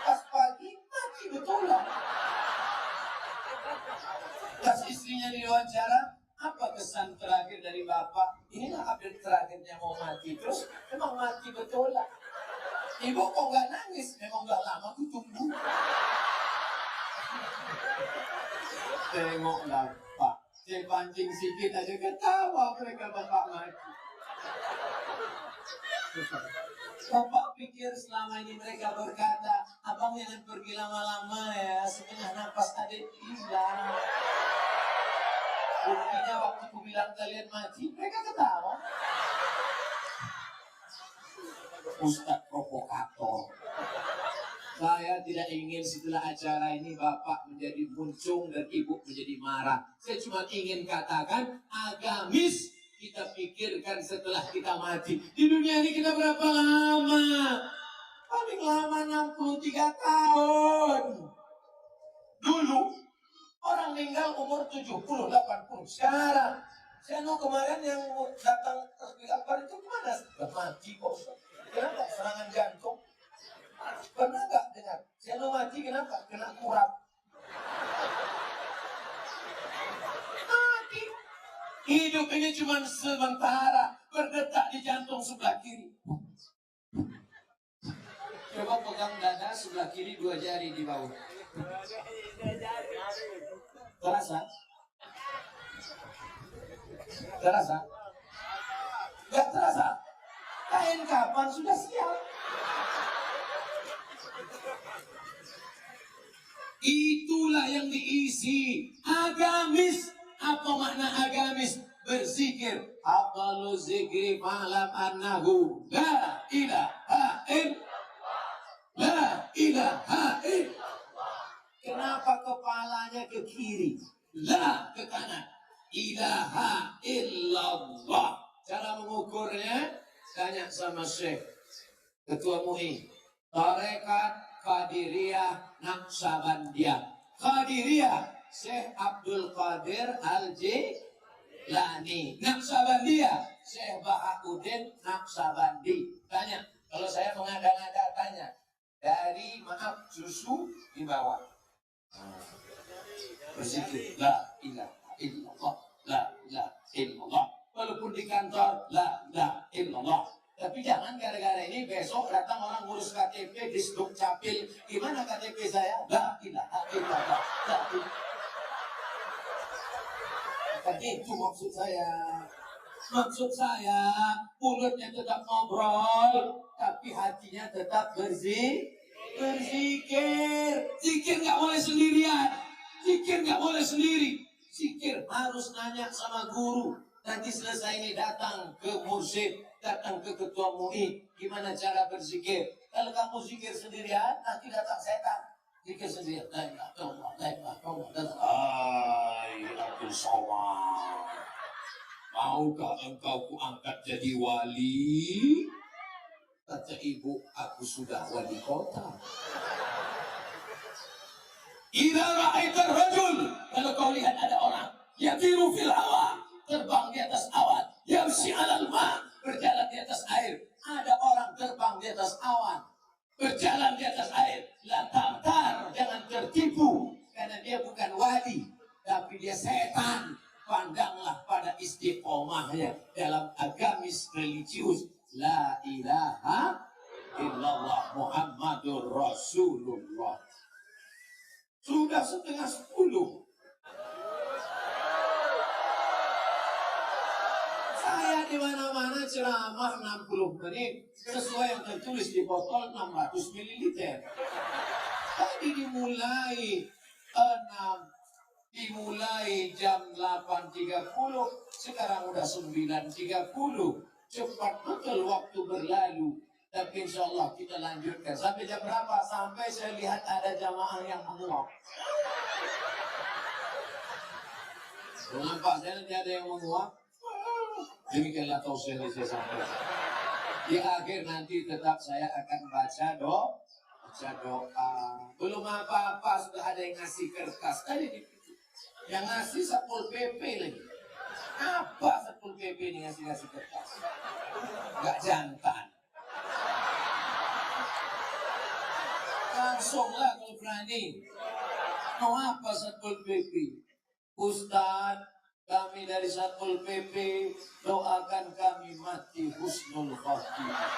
Pas pagi, mati betul lah. Pas istrinya diwawancara, apa kesan terakhir dari bapak? Inilah update terakhirnya mau mati. Terus emang mati betul lah. Ibu kok gak nangis? Memang gak lama ku tunggu. Tengoklah Pak, saya pancing sedikit aja ketawa mereka bapak mati. Bapak pikir selama ini mereka berkata, abang jangan pergi lama-lama ya, setengah napas ada hilang. Buktinya waktu ku bilang kalian mati, mereka ketawa. Ustadz provokator. Saya tidak ingin setelah acara ini bapak menjadi muncung dan ibu menjadi marah. Saya cuma ingin katakan agamis kita pikirkan setelah kita mati. Di dunia ini kita berapa lama? Paling lama 63 tahun. Dulu orang meninggal umur 70, 80. Sekarang saya kemarin yang datang ke akbar itu gimana? Gak mati kok. Kenapa? Serangan jantung. Pernah nggak dengar? Saya mati kenapa? Kena kurap. Mati. Hidup ini cuma sementara. Berdetak di jantung sebelah kiri. Coba pegang dada sebelah kiri 2 jari di bawah. Terasa? Terasa? Gak terasa? Kain kapan sudah siap? Itulah yang diisi agamis. Apa makna agamis? Berzikir. Apalu zikri malam annahu la ilaha illallah. La ilaha illallah. Kenapa kepalanya ke kiri? La ke kanan. Ilaha illallah. Cara mengukurnya tanya sama Syekh Ketua MUI. Tarekat Qadiriyah Naqsabandiyah. Qadiriyah Syekh Abdul Qadir Al-Jilani.
Lani Naqsabandia, Syekh Bahauddin Naqsabandi. Tanya, kalau saya mengada-ngada tanya, dari maaf susu di bawah. Berzikir la ilaha illallah, la ilaha illallah. Walaupun di kantor la ilaha illallah. Tapi jangan gara-gara ini besok datang orang ngurus KTP di Sduk Capil. Gimana KTP saya? La ilaha illallah. La ilaha. Itu maksud saya. Maksud saya, mulutnya tetap ngobrol, tapi hatinya tetap berzikir. Zikir nggak boleh sendirian. Zikir nggak boleh sendiri. Zikir harus nanya sama guru. Nanti selesai ini datang ke mursyid, datang ke ketua MUI. Gimana cara berzikir? Kalau kamu zikir sendirian, nanti datang setan. Zikir sendirian. La ilaha illallah, la ilaha illallah. Abdul Somad. Maukah engkau kuangkat jadi wali? Kata ibu, aku sudah wali kota. Idza ra'aitar rajul, kalau kau lihat ada orang yatiru fil hawa, terbang di atas awan, yamshi 'alal ma, berjalan di atas air. Ada orang terbang di atas awan, berjalan di atas air. La tamtar, jangan tertipu, karena dia bukan wali, tapi dia setan. Pandanglah pada istiqomahnya dalam agamis religius. La ilaha illallah Muhammadur Rasulullah. Sudah 9:30. Saya di mana-mana ceramah 60 menit sesuai yang tertulis di botol 600 ml. Tadi dimulai jam 8.30, sekarang udah 9.30. Cepat betul waktu berlalu. Tapi insya Allah kita lanjutkan. Sampai jam berapa? Sampai saya lihat ada jamaah yang menguap. Mengapa saya nanti ada yang menguap? Demikianlah tausiah yang saya sampaikan. Di akhir nanti tetap saya akan baca doa. Belum apa-apa sudah ada yang ngasih kertas. Tadi yang ngasih Satpol PP lagi. Apa Satpol PP ini ngasih kertas? Gak jantan. Langsunglah kalau berani. Mau apa Satpol PP? Ustaz, kami dari Satpol PP doakan kami mati husnul khotimah.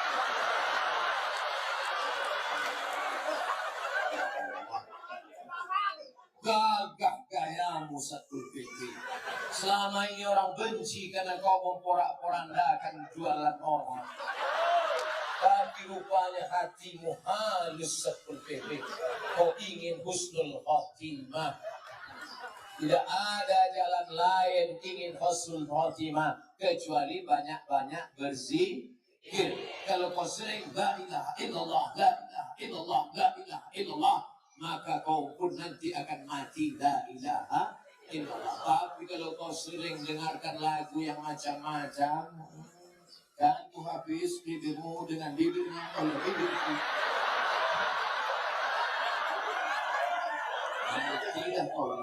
Gagah gayamu Satpol PP. Selama ini orang benci karena kau memporak-porandakan jualan orang. Tapi rupanya hatimu halus Satpol PP. Kau ingin husnul khotimah. Tidak ada jalan lain ingin husnul khotimah kecuali banyak-banyak berzikir. Kalau kau sering la ilaha illallah, la ilaha illallah, la ilaha illallah, maka kau pun nanti akan mati la ilaha illallah. Tapi kalau kau sering dengarkan lagu yang macam-macam, dan tu habis bibirmu dengan bibirnya oleh bibirku. Tidak kau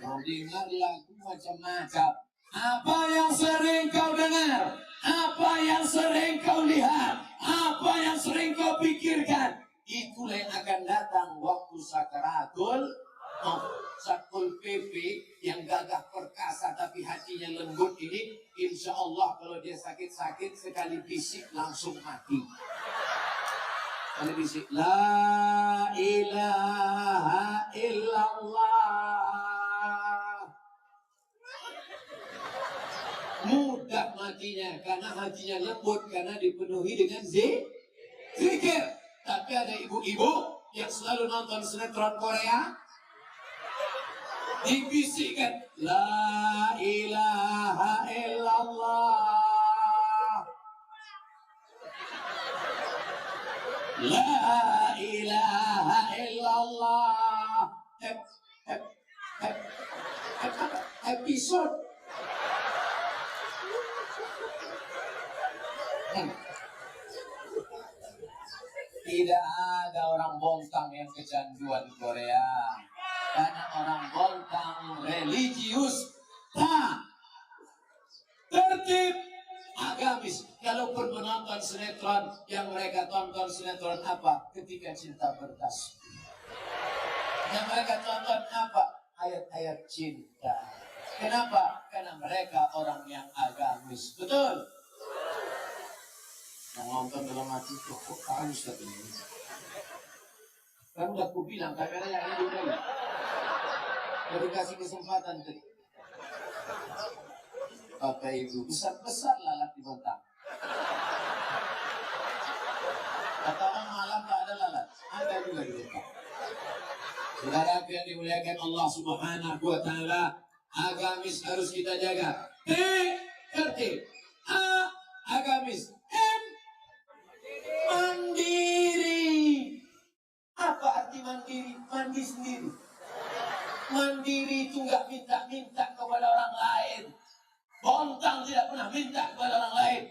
mau dengar lagu macam-macam. Apa yang sering kau dengar, apa yang sering kau lihat, apa yang sering kau pikirkan, itulah yang akan datang waktu sakaratul maut. Satpol PP yang gagah perkasa tapi hatinya lembut ini, insya Allah kalau dia sakit-sakit sekali bisik langsung mati. Kali bisik la ilaha illallah, mudah matinya karena hatinya lembut, karena dipenuhi dengan zikir. Tapi ada ibu-ibu yang selalu nonton sinetron Korea, dibisikkan la ilaha illallah, la ilaha illallah. Episode tidak ada orang bongkang yang kecanduan Korea. Karena orang Bontang religius, tak tertib, agamis. Kalau pun menonton sinetron, yang mereka tonton sinetron apa? Ketika Cinta Bertasbih. Yang mereka tonton apa? Ayat-ayat cinta. Kenapa? Karena mereka orang yang agamis. Betul? Yang nonton dalam hati, kok tahu Ustaz ini? Kan udah aku bilang, kameranya ini dulu. Baru kasih kesempatan tadi. Bapak Ibu, besar-besar lalat di Bontang. Kata orang malam tak ada lalat. Ada juga di Bontang. Saudara yang dimuliakan Allah Subhanahu wa Ta'ala, agamis harus kita jaga. T, tertib. A, agamis. M, mandiri. Apa arti mandiri? Mandi sendiri. Mandiri itu nggak minta-minta kepada orang lain. Bontang tidak pernah minta kepada orang lain.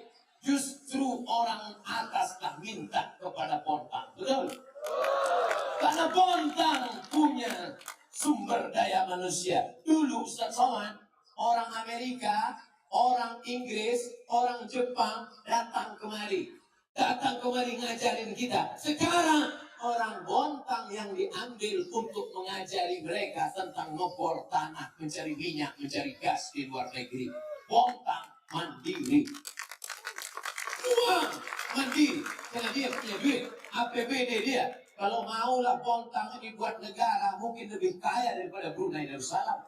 Justru orang ataslah minta kepada Bontang. Betul? Karena Bontang punya sumber daya manusia. Dulu Ustaz Somad, orang Amerika, orang Inggris, orang Jepang datang kemari. Datang kemari ngajarin kita. Sekarang orang Bontang yang diambil untuk mengajari mereka tentang ngebor tanah, mencari minyak, mencari gas di luar negeri. Bontang mandiri. Uang mandiri. Karena dia punya duit. APBD dia. Kalau maulah Bontang ini buat negara, mungkin lebih kaya daripada Brunei Darussalam.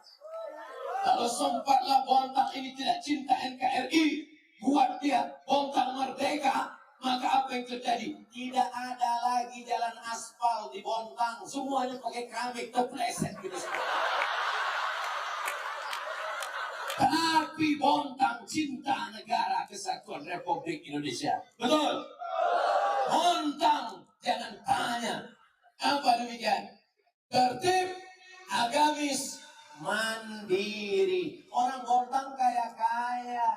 Kalau sempatlah Bontang ini tidak cinta NKRI, buat dia Bontang merdeka, maka apa yang terjadi? Tidak ada lagi jalan aspal di Bontang. Semuanya pakai keramik, terpleset gitu. Tapi Bontang cinta negara kesatuan Republik Indonesia. Betul? Bontang jangan tanya. Apa demikian? Tertib, agamis, mandiri. Orang Bontang kaya-kaya.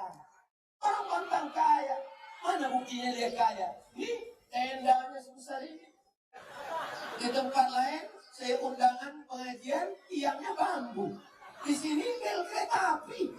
Orang Bontang kaya. Mana buktinya dia kaya? Nih, tendanya sebesar ini. Di tempat lain, saya undangan pengajian, tiangnya bambu. Di sini rel kereta api.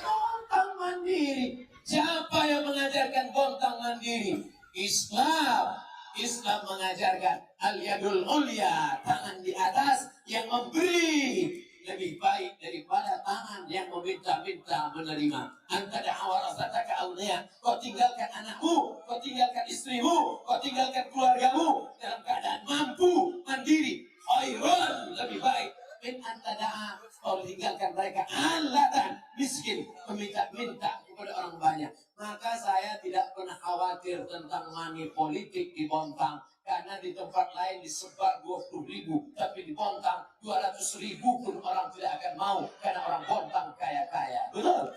Bontang mandiri. Siapa yang mengajarkan Bontang mandiri? Islam. Islam mengajarkan al-yadul ulya, tangan di atas yang memberi lebih baik daripada tangan yang meminta-minta menerima. Anta da'awa rasataka awliya. Kau tinggalkan anakmu, kau tinggalkan istrimu, kau tinggalkan keluargamu dalam keadaan mampu, mandiri. Khairun, lebih baik. Min anta da'a, kau tinggalkan mereka alatan, miskin, meminta-minta kepada orang banyak. Maka saya tidak pernah khawatir tentang money politik di Bontang. Karena di tempat lain disebar 20.000, tapi di Bontang 200.000 pun orang tidak akan mau, karena orang Bontang kaya-kaya. Betul?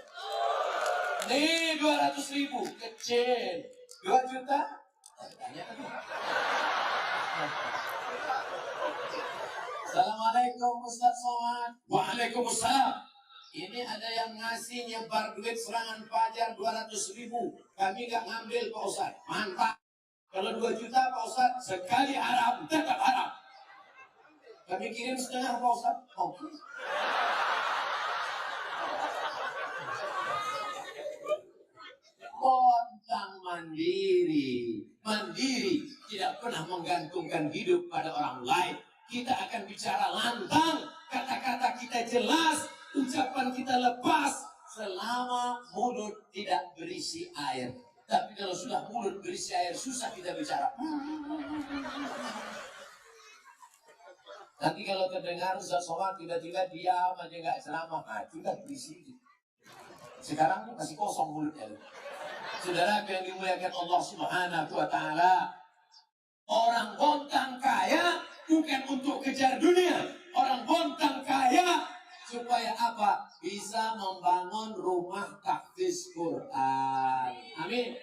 Nih 200.000 kecil, 2 juta. Tanya. Assalamualaikum Ustaz Somad. Waalaikumsalam. Ini ada yang ngasih nyebar duit serangan pajar 200.000. Kami gak ngambil Pak Ustaz. Mantap. Kalau 2 juta Pak Ustaz, sekali haram, tetap haram. Kami kirim setengah Pak Ustaz. Oke. Bontang mandiri. Mandiri, tidak pernah menggantungkan hidup pada orang lain. Kita akan bicara lantang, kata-kata kita jelas, ucapan kita lepas, selama mulut tidak berisi air. Tapi kalau sudah mulut berisi air, susah kita bicara. Nanti kalau terdengar Ustaz Somad tiba-tiba diam aja nggak ceramah, itu udah berisi. Sekarang masih kosong mulutnya. Saudara yang dimuliakan Allah Subhanahu wa Ta'ala, orang Bontang kaya bukan untuk kejar dunia. Orang Bontang kaya supaya apa? Bisa membangun rumah tahfiz Quran. Amin.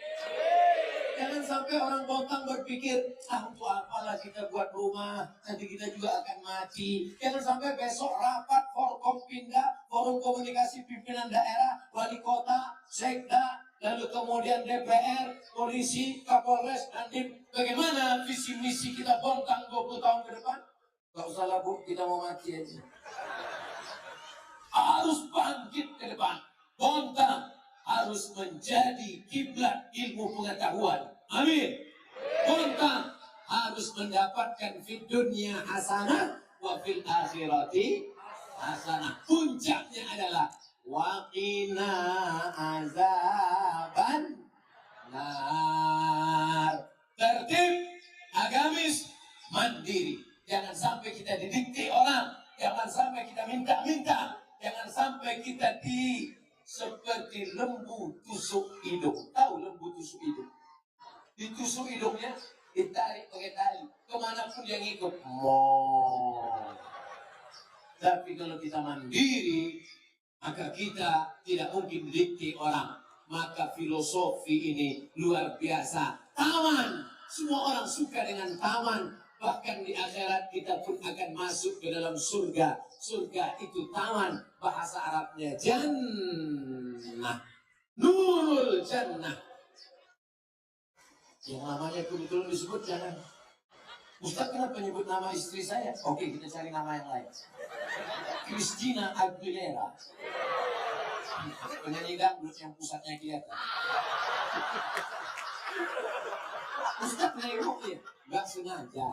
Jangan sampai orang Bontang berpikir, untuk apalah kita buat rumah, nanti kita juga akan mati. Jangan sampai besok rapat Forkompinda, Forum Komunikasi Pimpinan Daerah, Wali Kota, Sekda, lalu kemudian DPR, Polisi, Kapolres, nanti bagaimana visi misi kita Bontang 20 tahun ke depan? Gak usah lah Bu, kita mau mati aja. Harus bangkit ke depan. Bontang harus menjadi kiblat ilmu pengetahuan. Amin. Bontang harus mendapatkan fid dunya hasanah wa fil akhirati hasanah. Puncaknya adalah waqina azaban nar. Tertib, agamis, mandiri. Jangan sampai kita didikte orang. Jangan sampai kita minta-minta. Jangan sampai kita seperti lembu tusuk hidung. Tahu lembu tusuk hidung? Ditusuk hidungnya, ditarik pakai tali. Kemanapun dia ngikut. Tapi kalau kita mandiri, maka kita tidak mungkin didikte orang. Maka filosofi ini luar biasa. Taman, semua orang suka dengan taman. Bahkan di akhirat kita pun akan masuk ke dalam surga. Surga itu taman, bahasa Arabnya jannah. Nurul jannah. Yang namanya kebetulan disebut jangan. Ustaz kenapa nyebut nama istri saya? Oke, kita cari nama yang lain. Christina Aguilera. Penyanyi dangdut yang pusatnya kelihatan. Ustaz nengok ya? Gak sengaja.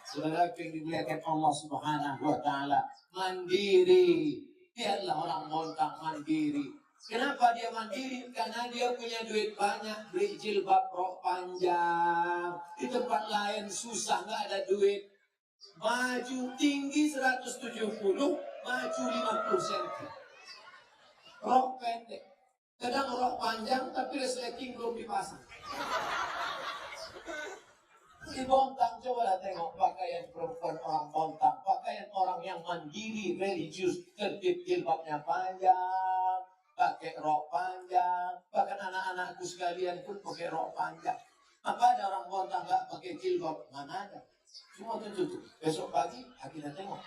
Saudara yang dimuliakan Allah Subhanahu wa Ta'ala, mandiri. Dia adalah orang Bontang mandiri. Kenapa dia mandiri? Karena dia punya duit banyak, beli jilbab rok panjang. Di tempat lain susah, nggak ada duit. Baju tinggi 170, baju 50 cm. Rok pendek. Kadang rok panjang tapi resleting belum dipasang. Di Bontang, coba tengok pakaian perempuan orang Bontang. Pakaian orang yang mandiri, religius, tertib, jilbabnya panjang, pakai rok panjang. Bahkan anak-anakku sekalian pun pakai rok panjang. Apa ada orang Bontang nggak pakai jilbab? Mana ada? Semua tutup. Besok pagi, kita tengok.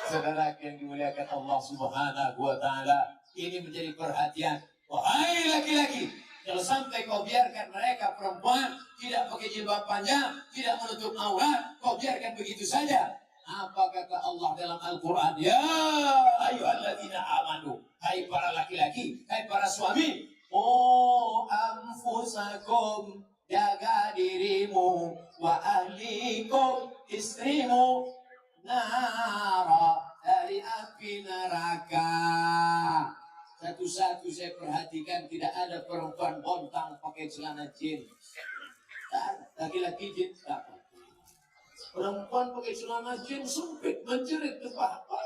Saudara yang dimuliakan Allah Subhanahu wa Ta'ala, ini menjadi perhatian. Wahai laki-laki, kalau sampai kau biarkan mereka perempuan tidak pakai jilbab panjang, tidak menutup aurat, kau biarkan begitu saja. Apa kata Allah dalam Al-Quran? Ya ayyuhalladzina amanu. Hai para laki-laki, hai para suami. Oh anfusakum, jaga dirimu. Wa ahlikum, istrimu. Nara, dari api neraka. Satu-satu saya perhatikan tidak ada perempuan Bontang pakai celana jeans. Laki-laki jeans tak pakai. Perempuan pakai celana jeans sempit, menjerit ke paha.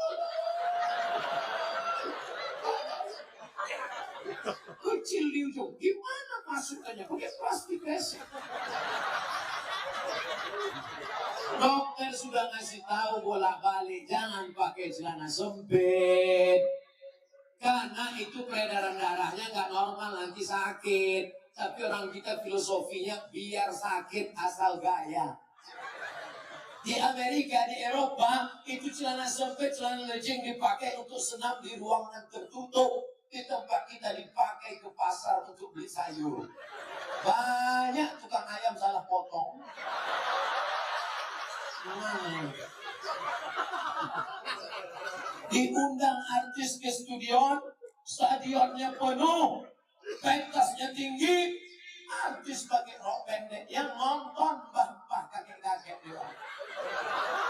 Kecil di ujung, gimana masukannya? Pakai plastik resek. Dokter sudah ngasih tahu bolak-balik jangan pakai celana sempit. Karena itu peredaran darahnya nggak normal, nanti sakit. Tapi orang kita filosofinya biar sakit asal gaya. Di Amerika, di Eropa, itu celana sempit, celana legging dipakai untuk senam di ruangan tertutup. Di tempat kita dipakai ke pasar untuk beli sayur. Banyak tukang ayam salah potong. Diundang artis ke stadionnya penuh, pentasnya tinggi, artis pakai rok pendek, yang nonton bah kakek-kakek dia.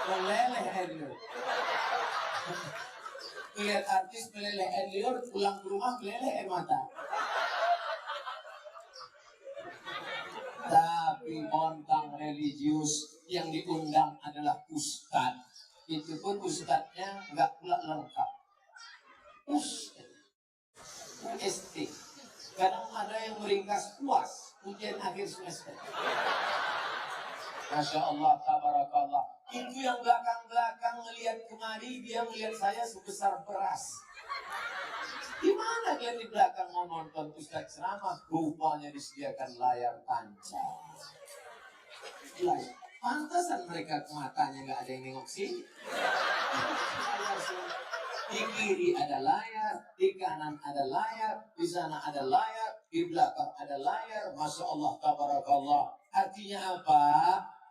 Meleleh liur. Lihat artis meleleh liur, pulang ke rumah meleleh mata. Tapi Bontang religius yang diundang adalah ustadz. Itu pun ustadznya nggak pula lengkap. UST. Kadang ada yang meringkas puas ujian akhir semester. Masya Allah, tabarakallah. Itu yang belakang-belakang melihat kemari, dia melihat saya sebesar beras. Di mana dia di belakang mau nonton ustadz ceramah? Rupanya disediakan layar tancap. Pantasan mereka ke matanya nggak ada yang nengok sini. Di kiri ada layar, di kanan ada layar, di sana ada layar, di belakang ada layar. Masya Allah, tabarakallah. Artinya apa?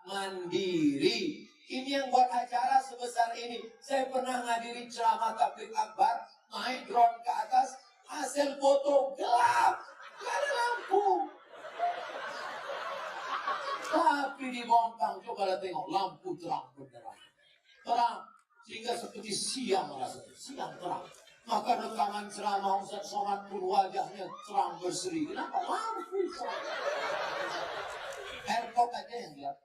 Mandiri. Ini yang buat acara sebesar ini. Saya pernah ngadiri ceramah tabligh akbar, naik drone ke atas, hasil foto gelap, nggak ada lampu. Tapi di Bontang coba tengok lampu terang benerang, terang sehingga seperti siang rasanya, siang terang. Maka rekaman ceramah Ustaz Somad pun wajahnya terang berseri. Kenapa? Lampu terang. Airport aja yang gelap.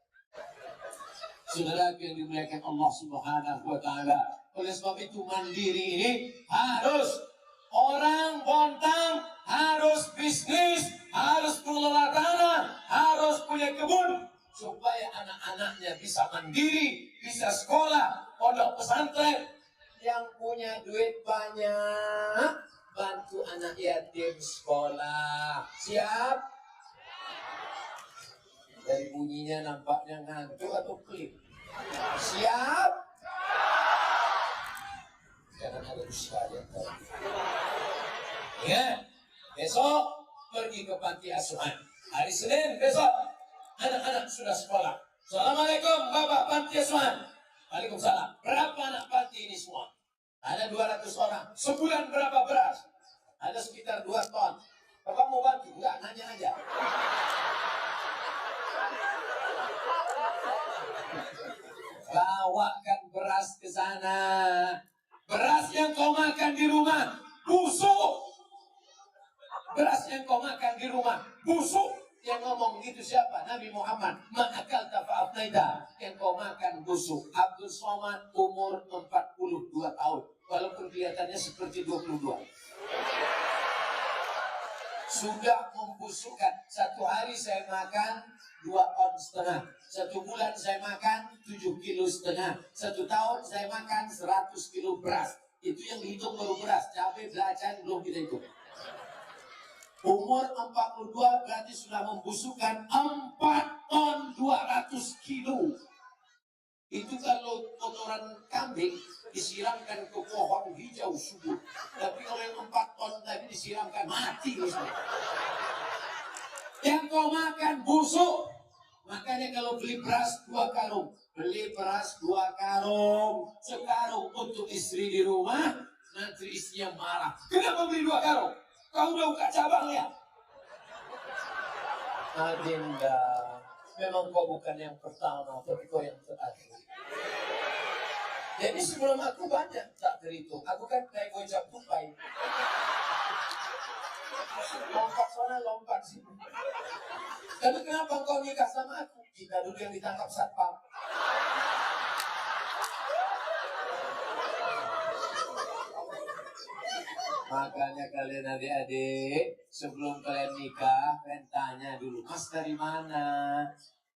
Saudara yang dimuliakan Allah Subhanahu wa Ta'ala. Oleh sebab itu mandiri ini harus orang Bontang, harus bisnis, harus pengelola tanah, harus punya kebun, supaya anak-anaknya bisa mandiri, bisa sekolah, pondok pesantren. Yang punya duit banyak, bantu anak yatim sekolah. Siap? Dari bunyinya nampaknya ngantuk atau klip. Siap? Jangan ada usaha yang tadi. Ya, besok pergi ke panti asuhan. Hari Senin besok anak-anak sudah sekolah. Assalamualaikum Bapak panti asuhan. Waalaikumsalam. Berapa anak panti ini semua? Ada 200 orang. Sebulan berapa beras? Ada sekitar 2 ton. Bapak mau bantu? Enggak, nanya aja. Bawakan beras ke sana. Beras yang kau makan di rumah busuk. Beras yang kau makan di rumah busuk. Yang ngomong gitu siapa? Nabi Muhammad. Ma'akal tafa'afnaida. Yang kau makan busuk. Abdul Somad umur 42 tahun. Walaupun kelihatannya seperti 22. Sudah membusukkan. Satu hari saya makan 2,5 on. Satu bulan saya makan 7,5 kilo. Satu tahun saya makan 100 kilo beras. Itu yang dihitung baru beras. Cabai belacan belum kita hitung. Umur 42 berarti sudah membusukkan 4 ton 200 kilo. Itu kalau kotoran kambing disiramkan ke pohon hijau subur. Tapi kalau yang 4 ton tadi disiramkan mati misalnya. Yang kau makan busuk. Makanya kalau beli beras 2 karung. Beli beras 2 karung. Sekarung untuk istri di rumah. Nanti istrinya marah. Kenapa beli 2 karung? Kau udah buka cabangnya. Adinda, memang kau bukan yang pertama, tapi kau yang terakhir. Jadi sebelum aku banyak tak terhitung. Aku kan kayak gocap tupai. Lompat sana, lompat sini. Tapi kenapa kau nikah sama aku? Kita dulu yang ditangkap satpam. Makanya kalian adik-adik, sebelum kalian nikah, kalian tanya dulu, Mas dari mana?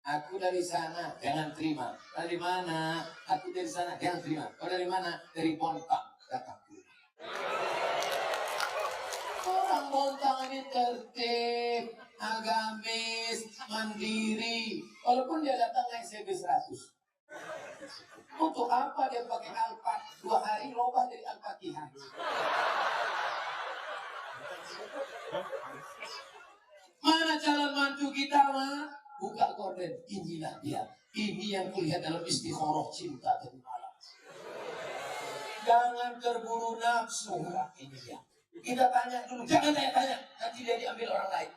Aku dari sana, jangan terima. Dari mana? Aku dari sana, jangan terima. Kau dari mana? Dari Bontang, datang dulu. Orang Bontang ini tertib, agamis, mandiri. Walaupun dia datang naik CB 100. Untuk apa dia pakai Alphard? 2 hari robah dari Al-Fatihah. Mana calon mantu kita, mah? Buka gorden, inilah dia. Ini yang kulihat dalam istikharah cinta tadi malam. Jangan terburu nafsu. Ini dia. Kita tanya dulu, jangan tanya-tanya. Nanti dia diambil orang lain.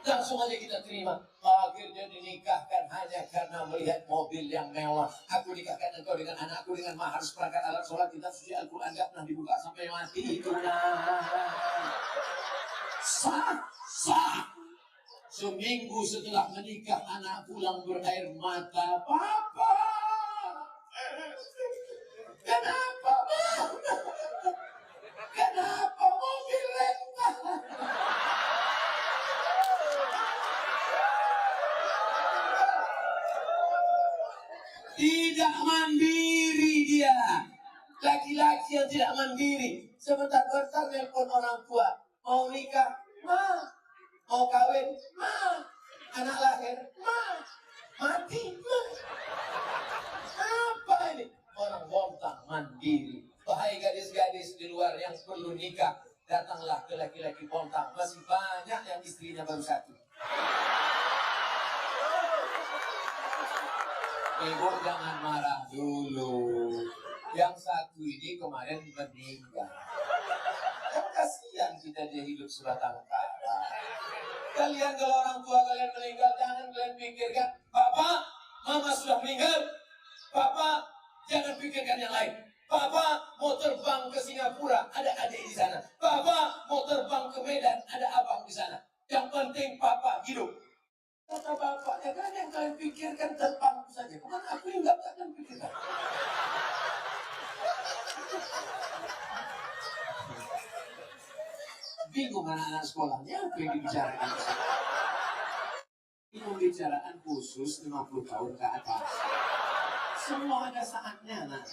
Langsung aja kita terima. Akhirnya dinikahkan hanya karena melihat mobil yang mewah. Aku nikahkan engkau dengan anakku dengan mahar seperangkat alat sholat, kitab suci Al-Quran gak pernah dibuka sampai mati. Itu sah. Seminggu setelah menikah anak pulang berair mata. Papa, kenapa mama? Kenapa mobil rental? Tidak mandiri dia. Laki-laki yang tidak mandiri. Sebentar-bentar nelpon orang tua. Mau nikah? Ma. Mau kawin? Ma. Anak lahir? Ma. Mati? Ma. Apa ini? Orang Bontang mandiri. Wahai gadis-gadis di luar yang perlu nikah, datanglah ke laki-laki Bontang. Masih banyak yang istrinya baru 1. Ibu jangan marah dulu. Yang satu ini kemarin meninggal. Kan kasihan kita dia hidup sebatang kara. Kalian kalau orang tua kalian meninggal, jangan kalian pikirkan, Bapak, Mama sudah meninggal. Bapak, jangan pikirkan yang lain. Bapak mau terbang ke Singapura, ada adik di sana. Bapak mau terbang ke Medan, ada abang di sana. Yang penting Papa hidup. Kata bapaknya, kan yang kalian pikirkan terbangku saja. Bukan aku yang nggak kalian pikirkan. Bingung anak-anak sekolahnya apa yang dibicarakan. Ini pembicaraan khusus 50 tahun ke atas. Semua ada saatnya, nak.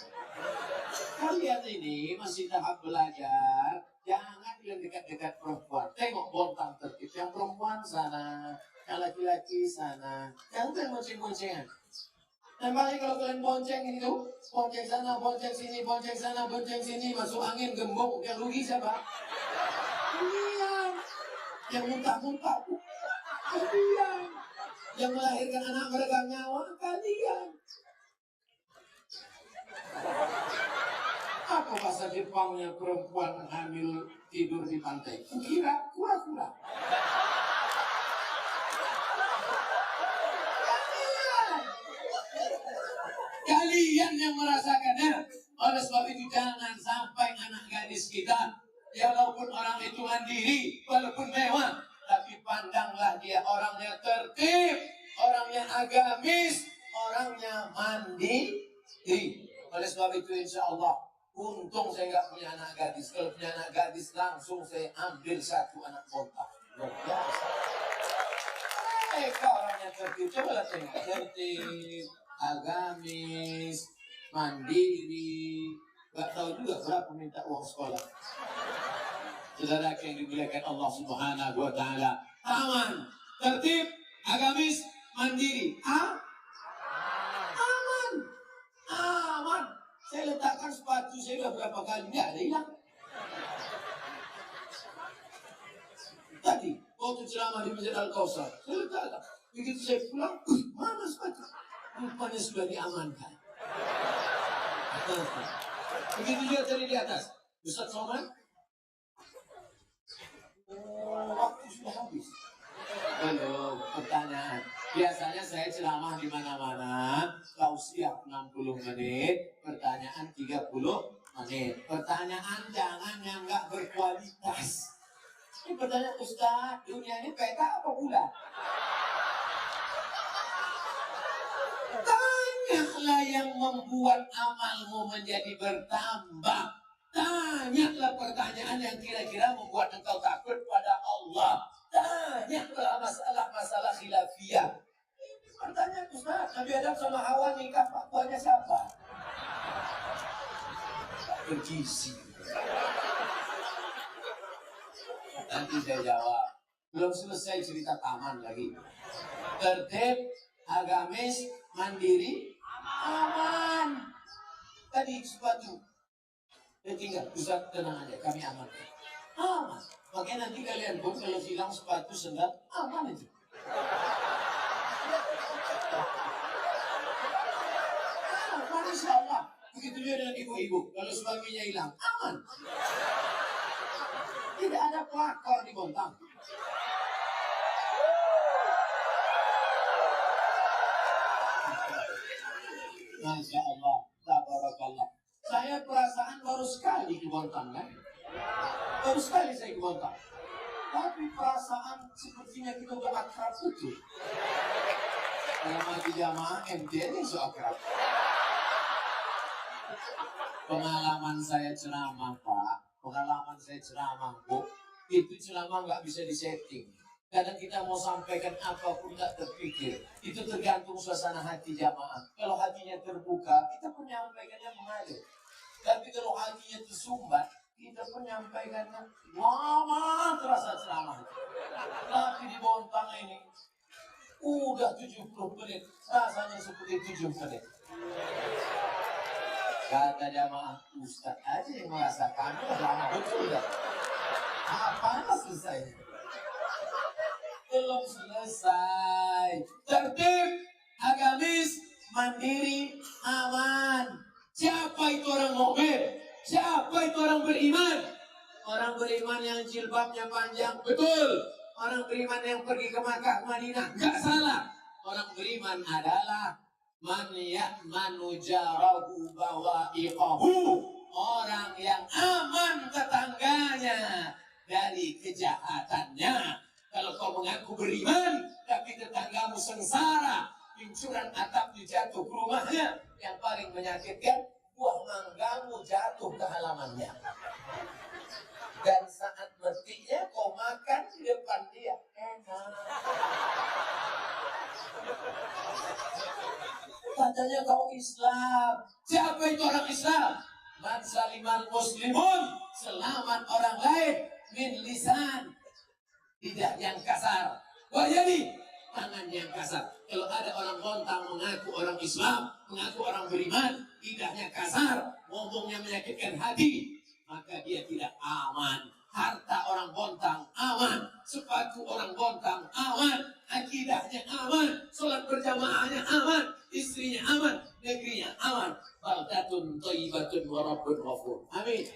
Kalian ini masih tahap belajar. Jangan kalian dekat-dekat perempuan. Tengok bontang tertib. Yang perempuan sana, yang laki-laki sana. Jangan kalian bonceng-boncengan. Dan paling kalau kalian bonceng itu, bonceng sana, bonceng sini, bonceng sana, bonceng sini, masuk angin, gembong. Yang rugi siapa? Kalian. Yang muntah-muntah. Kalian. Yang melahirkan anak meregang nyawa. Kalian. Apa bahasa Jepangnya perempuan hamil tidur di pantai? Kira kura-kura. Kalian yang merasakannya. Oleh sebab itu jangan sampai anak gadis kita, ya walaupun orang itu mandiri, walaupun mewah, tapi pandanglah dia orangnya tertib, orangnya agamis, orangnya mandiri. Oleh sebab itu insya Allah, untung saya nggak punya anak gadis. Kalau punya anak gadis langsung saya ambil satu anak bontak. Luar biasa. Mereka orangnya tertib. Coba tengok, tertib, agamis, mandiri. Gak tahu juga berapa minta uang sekolah. Saudara yang dimuliakan Allah Subhanahu Wa Taala, aman, tertib, agamis, mandiri. Aman. Saya letakkan sepatu saya udah berapa kali, nggak ada hilang. Tadi waktu ceramah di Masjid Al-Kausar, saya letakkan. Begitu saya pulang, mana sepatu? Rupanya sudah diamankan. Begitu juga tadi di atas. Ustaz Somad, waktu sudah habis. Belum, pertanyaan. Biasanya saya ceramah di mana-mana, tausiah 60 menit, pertanyaan 30 menit. Pertanyaan jangan yang nggak berkualitas. Ini pertanyaan, Ustaz, dunia ini peta apa bulan? Tanyalah yang membuat amalmu menjadi bertambah. Tanyalah pertanyaan yang kira-kira membuat engkau takut pada Allah. Tanyalah masalah-masalah khilafiyah. Ini pertanyaan, Ustaz, Nabi Adam sama Hawa nikah, faktuanya siapa? Bergizi. Nanti saya jawab. Belum selesai cerita taman lagi. Tertib, agamis, mandiri, aman. Tadi sepatu. Tinggal, Ustaz tenang aja, kami aman. Aman. Makanya nanti kalian pun kalau hilang sepatu sendal, aman itu. Aman insya Allah. Begitu juga dengan ibu-ibu. Kalau suaminya hilang, aman. Tidak ada pelakor di Bontang. Masya Allah, tabarakallah. Saya perasaan baru sekali di Bontang, kan? Baru sekali saya ke Bontang. Tapi perasaan sepertinya kita udah akrab itu. Kalau mati jamaah, MTN itu akrab. Pengalaman saya ceramah, Pak. Pengalaman saya ceramah, Bu. Itu ceramah nggak bisa disetting. Kadang kita mau sampaikan apapun nggak terpikir. Itu tergantung suasana hati jamaah. Kalau hatinya terbuka, kita menyampaikannya mengalir. Tapi kalau hatinya tersumbat, kita menyampaikannya lama terasa ceramah. Tapi di Bontang ini, udah 70 menit. Rasanya seperti 7 menit. Kata jamaah, Ustaz aja yang merasakan lama betul dah. Apa selesai? Belum selesai. Tertib, agamis, mandiri, aman. Siapa itu orang mukmin? Siapa itu orang beriman? Orang beriman yang jilbabnya panjang, betul. Orang beriman yang pergi ke Makkah, Madinah, nggak salah. Orang beriman adalah man ya'manu jarahu bawa'iqahu. Orang yang aman tetangganya dari kejahatannya. Kalau kau mengaku beriman, tapi tetanggamu sengsara, pincuran atapnya jatuh ke rumahnya, yang paling menyakitkan, buah manggamu jatuh ke halamannya. Dan saat mestinya kau makan di depan dia, enak. Katanya kau Islam. Siapa itu orang Islam? Man salimal muslimun, selamat orang lain min lisan, tidak yang kasar. Wah jadi tangan yang kasar. Kalau ada orang bontang mengaku orang Islam, mengaku orang beriman, lidahnya kasar, ngomongnya menyakitkan hati, maka dia tidak aman. Harta orang bontang aman, sepatu orang bontang aman, akidahnya aman, sholat berjamaahnya aman, istrinya aman, negerinya aman. Baldatun thayyibatun wa rabbun ghafur. Amin.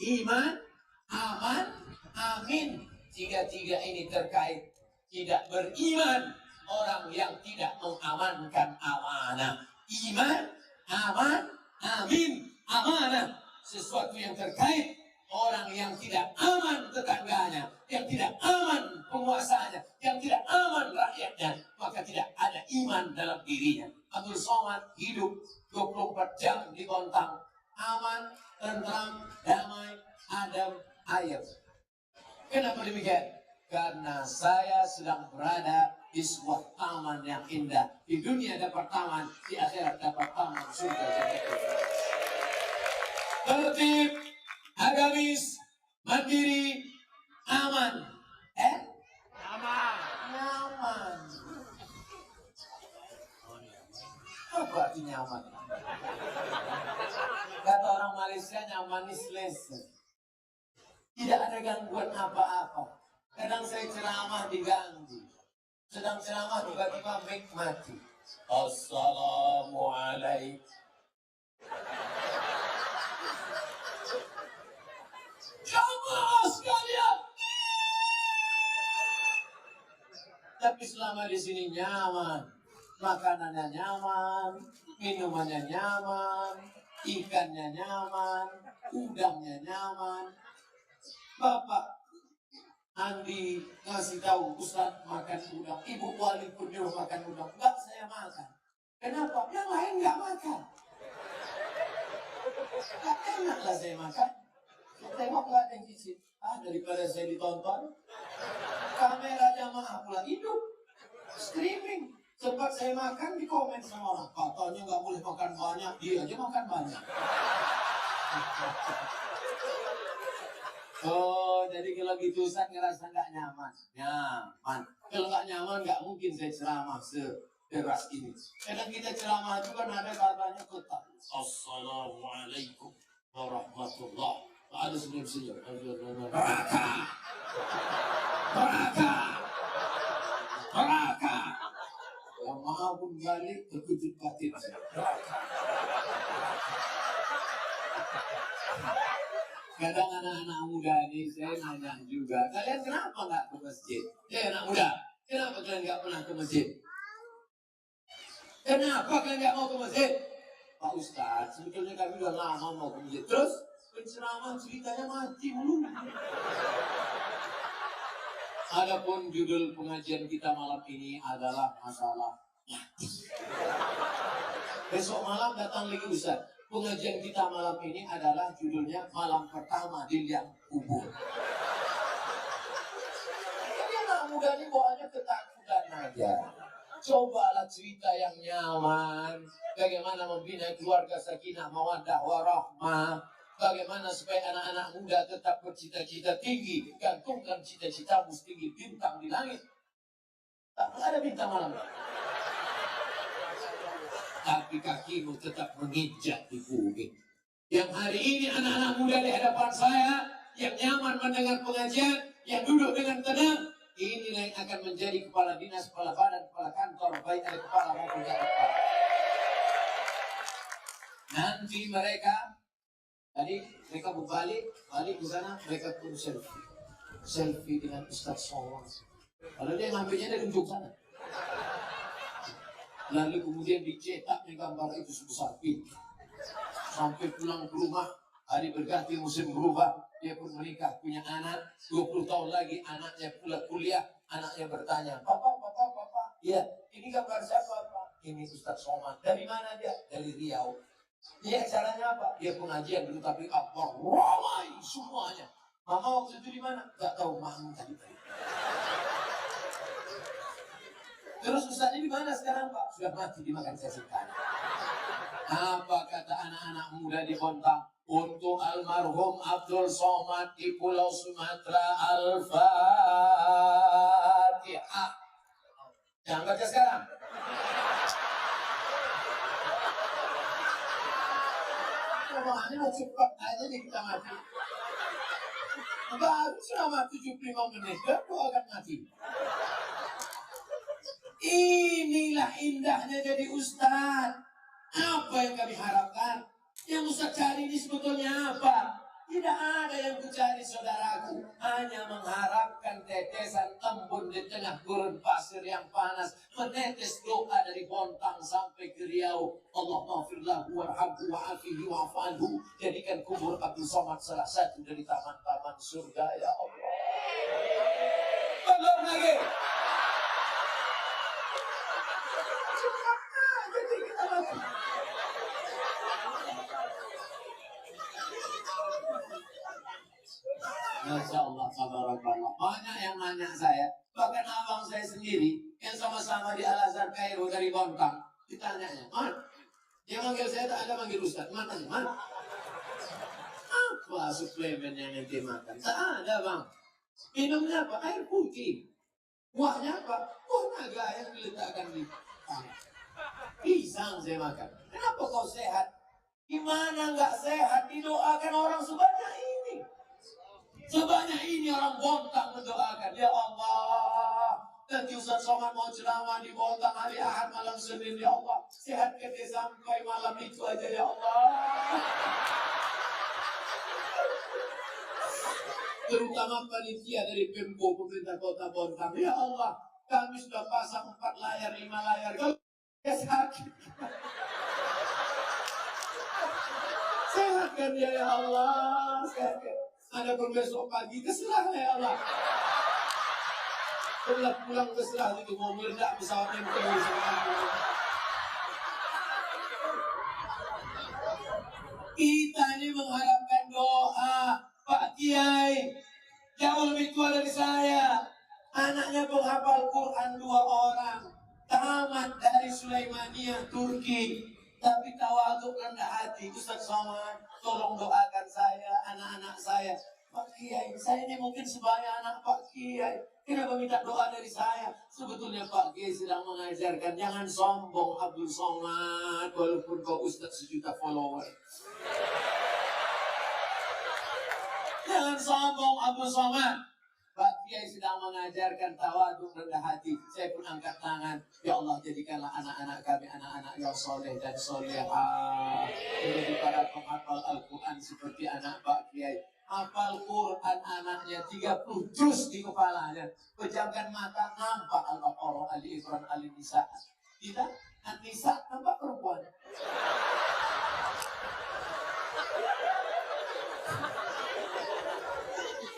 Iman, aman, amin. Tiga-tiga ini terkait. Tidak beriman orang yang tidak mengamankan amanah. Iman, aman, amin, amanah. Sesuatu yang terkait. Orang yang tidak aman tetangganya, yang tidak aman penguasanya, yang tidak aman rakyatnya, maka tidak ada iman dalam dirinya. Abdul Somad hidup 24 jam di Bontang, aman, tentram, damai, adem, ayem. Kenapa demikian? Karena saya sedang berada di sebuah taman yang indah. Di dunia dapat taman, di akhirat dapat taman surga. Tertib, agamis, mandiri, aman. Nyaman. Apa arti nyaman? Kata orang Malaysia, nyaman is lesen. Tidak ada gangguan apa-apa. Kadang saya ceramah diganggu. Sedang ceramah tiba-tiba mic mati. Assalamualaikum. Jamaah sekalian. Tapi selama di sini nyaman, makanannya nyaman, minumannya nyaman, ikannya nyaman, udangnya nyaman. Bapak Andi ngasih tahu Ustaz makan udang, Ibu Wali pun nyuruh makan udang. Enggak, saya makan. Kenapa? Yang lain nggak makan. Gak enak lah saya makan. Tengok nggak ada yang cicip. Daripada saya ditonton. Kamera jamaah pula hidup. Streaming. Sempat saya makan di komen sama orang. Katanya nggak boleh makan banyak. Dia aja makan banyak. Oh, jadi kalau gitu Ustaz ngerasa nggak nyaman. Nyaman. Kalau nggak nyaman nggak mungkin saya ceramah sederas ini. Kadang kita ceramah itu kan ada katanya ketat. Assalamualaikum warahmatullahi. Ada senyum-senyum. Neraka. Neraka. Neraka. Yang maha pun balik terkejut batin. Kadang anak-anak muda ini saya nanya juga, kalian kenapa nggak ke masjid? Anak muda, kenapa kalian nggak pernah ke masjid? Kenapa kalian nggak mau ke masjid? Pak Ustadz, sebetulnya kami udah lama mau ke masjid. Terus penceramah ceritanya mati mulu. Adapun judul pengajian kita malam ini adalah masalah mati. Besok malam datang lagi Ustadz. Pengajian kita malam ini adalah judulnya malam pertama di liang kubur. Jadi anak muda ini bawaannya ketakutan aja. Cobalah cerita yang nyaman. Bagaimana membina keluarga sakinah mawaddah warahmah. Bagaimana supaya anak-anak muda tetap bercita-cita tinggi. Gantungkan cita-citamu setinggi bintang di langit. Tak ada bintang malam. Tapi kakimu tetap menginjak di bumi. Yang hari ini anak-anak muda di hadapan saya, yang nyaman mendengar pengajian, yang duduk dengan tenang, inilah yang akan menjadi kepala dinas, kepala badan, kepala kantor, baik ada kepala maupun tidak ada kepala. Nanti mereka balik ke sana, mereka pun selfie dengan Ustaz Somad. Kalau dia ngambilnya dari ujung sana. Lalu kemudian dicetak gambar itu sebesar pintu. Sampai pulang ke rumah, hari berganti musim berubah, dia pun menikah, punya anak, 20 tahun lagi anaknya pula kuliah, anaknya bertanya, Papa, ya ini gambar siapa Pak? Ini Ustaz Somad. Dari mana dia? Dari Riau. Dia acaranya apa? Dia pengajian dulu tapi apa? Ramai semuanya. Mama waktu itu di mana? Gak tahu, mama tadi. Terus Ustaznya di mana sekarang Pak? Sudah mati dimakan setan. Apa kata anak-anak muda di Bontang? Untuk almarhum Abdul Somad di Pulau Sumatera, Al-Fatihah. Jangan baca sekarang. Ini mau cepat aja nih kita mati. Baru selama 75 menit, baru akan mati. Inilah indahnya jadi Ustadz. Apa yang kami harapkan? Yang Ustadz cari ini sebetulnya apa? Tidak ada yang kucari saudaraku. Hanya mengharapkan tetesan embun di tengah gurun pasir yang panas. Menetes doa dari Bontang sampai ke Riau. Allah maafirlahu warhamhu wa'afihi wa'afanhu. Jadikan kubur Abdul Somad salah satu dari taman-taman surga ya Allah. Belum lagi. Jadi kita mati. Masya Allah, tabarakallah. Banyak yang nanya saya, bahkan abang saya sendiri yang sama-sama di Al-Azhar Kairo dari Bontang, ditanyanya, Man, dia manggil saya tak ada manggil Ustaz, Man, apa suplemen yang nanti makan? Tak ada bang. Minumnya apa? Air putih. Kuahnya apa? Kuah naga yang diletakkan di tangan. Pisang saya makan. Kenapa kau sehat? Gimana nggak sehat? Didoakan orang sebanyak ini. Sebanyak ini orang Bontang mendoakan. Ya Allah, nanti Ustaz Somad mau ceramah di Bontang hari Ahad malam Senin. Ya Allah, sehatkan dia sampai malam itu aja ya Allah. Terutama panitia dari Pemko pemerintah kota Bontang. Ya Allah, kami sudah pasang 4 layar, 5 layar. Kalau dia sakit, sehatkan dia ya Allah, sehatkan. Ada pun besok pagi, terserah ya Allah. Pulang terserah itu mau meledak pesawat yang kedua. Kita ini mengharapkan doa. Pak Kiai jauh lebih tua dari saya. Anaknya penghafal Quran 2 orang. Tamat dari Sulaimania, Turki. Tapi tawaduk rendah hati. Ustaz Somad, tolong doakan saya, anak-anak saya. Pak Kiai, saya ini mungkin sebanyak anak Pak Kiai. Kenapa minta doa dari saya? Sebetulnya Pak Kiai sedang mengajarkan, jangan sombong Abdul Somad, walaupun kau Ustaz 1 juta follower. Jangan sombong Abdul Somad. Pak Kiai sedang mengajarkan tawaduk rendah hati. Saya pun angkat tangan. Ya Allah, jadikanlah anak-anak kami anak-anak yang soleh dan solehah. Menjadi para penghafal Al-Quran seperti anak Pak Kiai. Hafal Quran anaknya 30 juz di kepalanya. Pejamkan mata, nampak Al-Baqarah, Ali Imran, Al-Nisa. Tidak, An-Nisa nampak perempuan.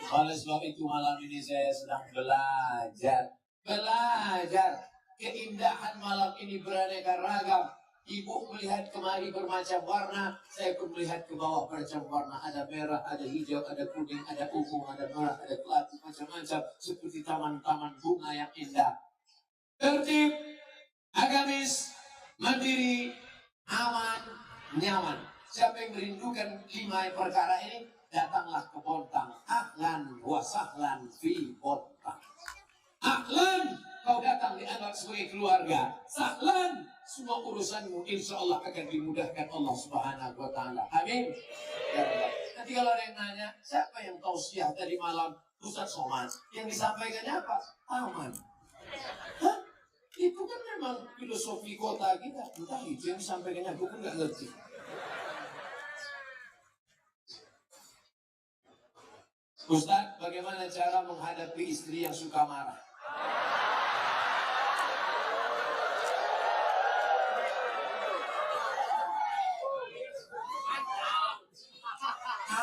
Oleh sebab itu malam ini saya sedang belajar keindahan malam ini beraneka ragam. Ibu melihat kemari bermacam warna, saya pun melihat ke bawah bermacam warna. Ada merah, ada hijau, ada kuning, ada ungu, ada merah, ada kelapa, macam-macam seperti taman-taman bunga yang indah. Tertib, agamis, mandiri, aman, nyaman. Siapa yang merindukan 5 perkara ini, datanglah ke Bontang. Ahlan wa sahlan fi Bontang. Ahlan, kau datang dianggap sebagai keluarga. Sahlan, semua urusanmu insya Allah akan dimudahkan Allah Subhanahu wa Ta'ala. Amin. Ya Allah. Nanti kalau ada yang nanya, siapa yang tausiah tadi malam? Ustaz Somad. Yang disampaikannya apa? Aman. Hah? Itu kan memang filosofi kota kita. Entah itu yang disampaikannya, aku pun nggak ngerti. Ustaz, bagaimana cara menghadapi istri yang suka marah?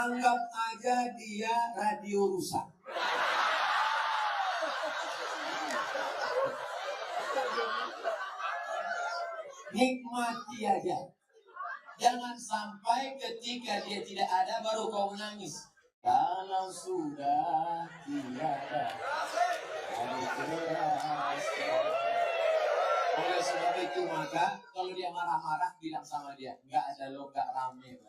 Anggap aja dia radio rusak. Nikmati aja. Jangan sampai ketika dia tidak ada baru kau menangis. Kalau sudah tiada, oleh sebab itu maka kalau dia marah-marah bilang sama dia, nggak ada lo, nggak rame.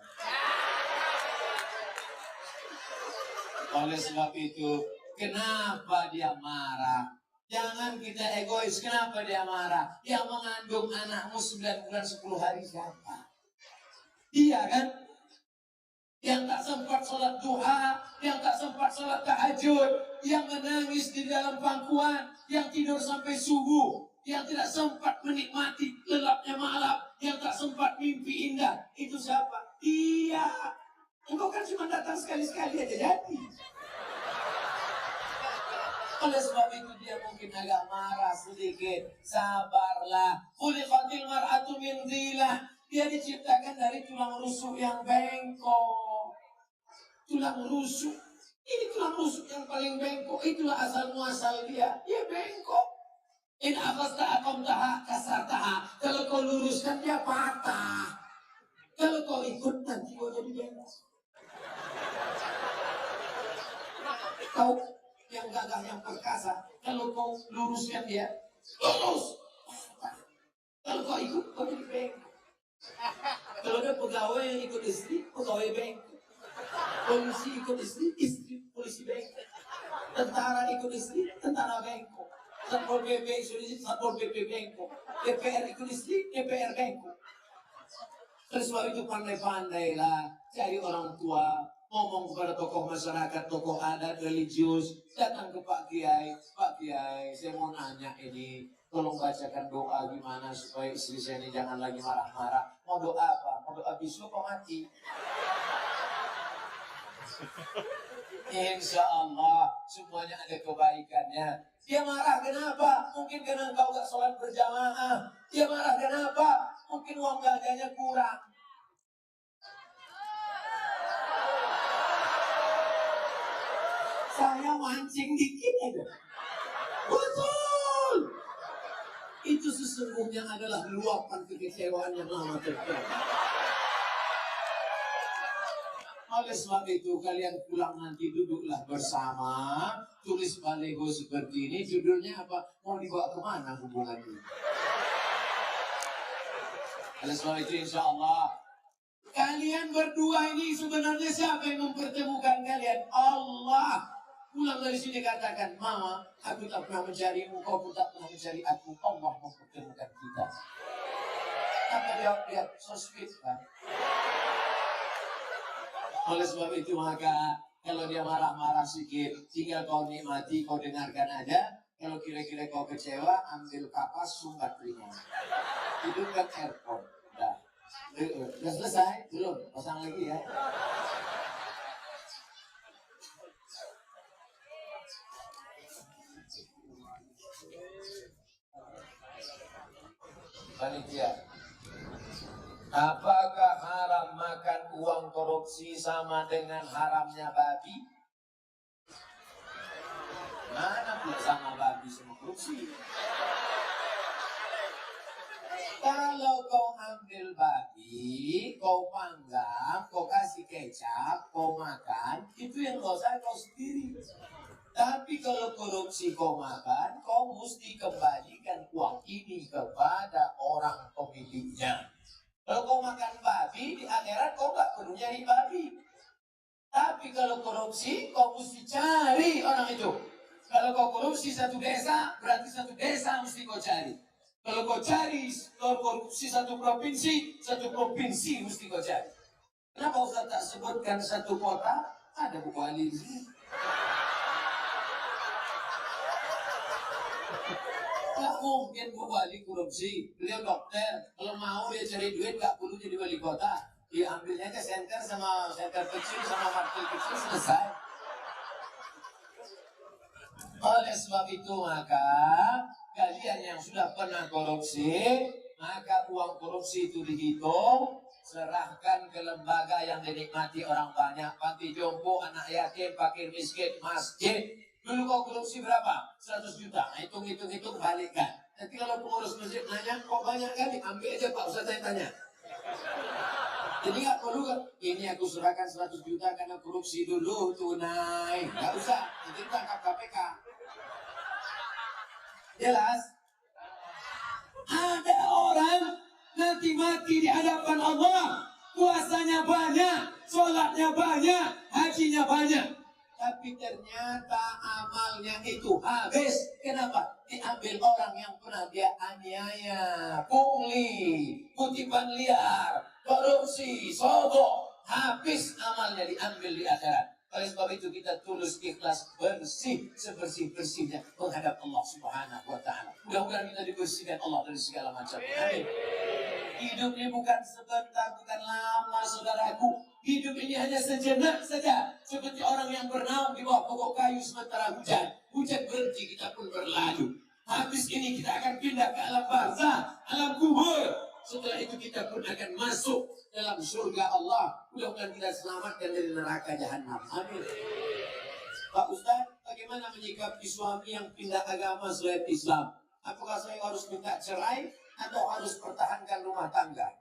Oleh sebab itu, kenapa dia marah? Jangan kita egois. Kenapa dia marah? Yang mengandung anakmu 9 bulan 10 hari siapa? Dia kan? Yang tak sempat sholat duha, yang tak sempat sholat tahajud, yang menangis di dalam pangkuan, yang tidur sampai subuh, yang tidak sempat menikmati gelapnya malam, yang tak sempat mimpi indah. Itu siapa? Dia. Engkau kan cuma datang sekali-sekali aja jadi. Oleh sebab itu dia mungkin agak marah sedikit. Sabarlah. Khuliqatil mar'atu min dhilah. Dia diciptakan dari tulang rusuk yang bengkok. Tulang rusuk. Ini tulang rusuk yang paling bengkok. Itulah asal muasal dia. Dia bengkok. In akhasta aqamtaha kasartaha. Kalau kau luruskan dia patah. Kalau kau ikut nanti kau jadi bengkok. Kau yang gagah, yang perkasa, kalau kau luruskan dia, lurus. Kalau kau ikut, kau jadi bengkok. Kalau ada pegawai yang ikut istri, pegawai bengkok. Polisi ikut istri, istri polisi bengkok. Tentara ikut istri, tentara bengkok. Satpol PP ikut istri, Satpol PP bengkok. DPR ikut istri, DPR bengkok. Terus sebab itu pandai-pandailah cari orang tua, ngomong kepada tokoh masyarakat, tokoh adat, religius, datang ke Pak Kiai, saya mau nanya ini, tolong bacakan doa gimana supaya istri saya ini jangan lagi marah-marah. Mau doa apa? Mau doa bisu apa mati? Insya Allah semuanya ada kebaikannya. Dia marah kenapa? Mungkin karena engkau gak sholat berjamaah. Dia marah kenapa? Mungkin uang gaganya kurang. Saya mancing dikit aja. Betul. Itu sesungguhnya adalah luapan kekecewaan yang lama terjadi. Oleh sebab itu kalian pulang nanti duduklah bersama, tulis baliho seperti ini, judulnya apa? Mau dibawa kemana hubungan ini? Oleh sebab itu insya Allah kalian berdua ini sebenarnya siapa yang mempertemukan kalian? Allah. Pulang dari sini katakan, Mama, aku tak pernah mencarimu, kau pun tak pernah mencari aku. Allah mempertemukan kita. Apa dia so sweet kan? Oleh sebab itu maka kalau dia marah-marah sedikit, tinggal kau nikmati, kau dengarkan aja. Kalau kira-kira kau kecewa, ambil kapas, sumbat telinga. Hidupkan airport. Udah selesai? Belum? Pasang lagi ya. Panitia, apakah haram makan uang korupsi sama dengan haramnya babi? Mana pun sama babi sama korupsi. Kalau kau ambil babi, kau panggang, kau kasih kecap, kau makan, itu yang dosa kau sendiri. Tapi kalau korupsi kau makan, kau mesti kembalikan uang ini kepada orang pemiliknya. Kalau kau makan babi, di akhirat kau gak perlu nyari babi. Tapi kalau korupsi, kau mesti cari orang itu. Kalau kau korupsi satu desa, berarti satu desa mesti kau cari. Kalau kau cari korupsi satu provinsi mesti kau cari. Kenapa Ustaz tak sebutkan satu kota? Ada buku ahli di sini. Nggak mungkin Bu Wali korupsi. Beliau dokter. Kalau mau dia cari duit nggak perlu jadi wali kota. Diambilnya ke senter sama senter kecil sama market kecil selesai. Oleh sebab itu maka kalian yang sudah pernah korupsi, maka uang korupsi itu dihitung, serahkan ke lembaga yang dinikmati orang banyak, panti jompo, anak yatim, fakir miskin, masjid. Dulu kau korupsi berapa? 100 juta. Hitung, balikkan. Nanti kalau pengurus masjid nanya, kok banyak kali? Ambil aja Pak Ustaz saya tanya. Jadi nggak perlu kan? Ini aku serahkan 100 juta karena korupsi dulu tunai. Nggak usah. Nanti tangkap KPK. Jelas? Ada orang nanti mati di hadapan Allah, puasanya banyak, sholatnya banyak, hajinya banyak, tapi ternyata amalnya itu habis. Kenapa? Diambil orang yang pernah dia aniaya, pungli, kutipan liar, korupsi, sogok. Habis amalnya diambil di akhirat. Oleh sebab itu kita tulus ikhlas bersih sebersih-bersihnya menghadap Allah Subhanahu wa taala. Mudah-mudahan kita dibersihkan Allah dari segala macam. Amin. Hidup ini bukan sebentar, bukan lama saudaraku. Hidup ini hanya sejenak saja. Seperti orang yang bernaung di bawah pokok kayu sementara hujan. Hujan berhenti, kita pun berlalu. Habis ini kita akan pindah ke alam barzah, alam kubur. Setelah itu kita pun akan masuk dalam surga Allah. Mudah-mudahan kita selamatkan dari neraka jahanam. Amin. Pak Ustaz, bagaimana menyikapi suami yang pindah agama selain Islam? Apakah saya harus minta cerai atau harus pertahankan rumah tangga?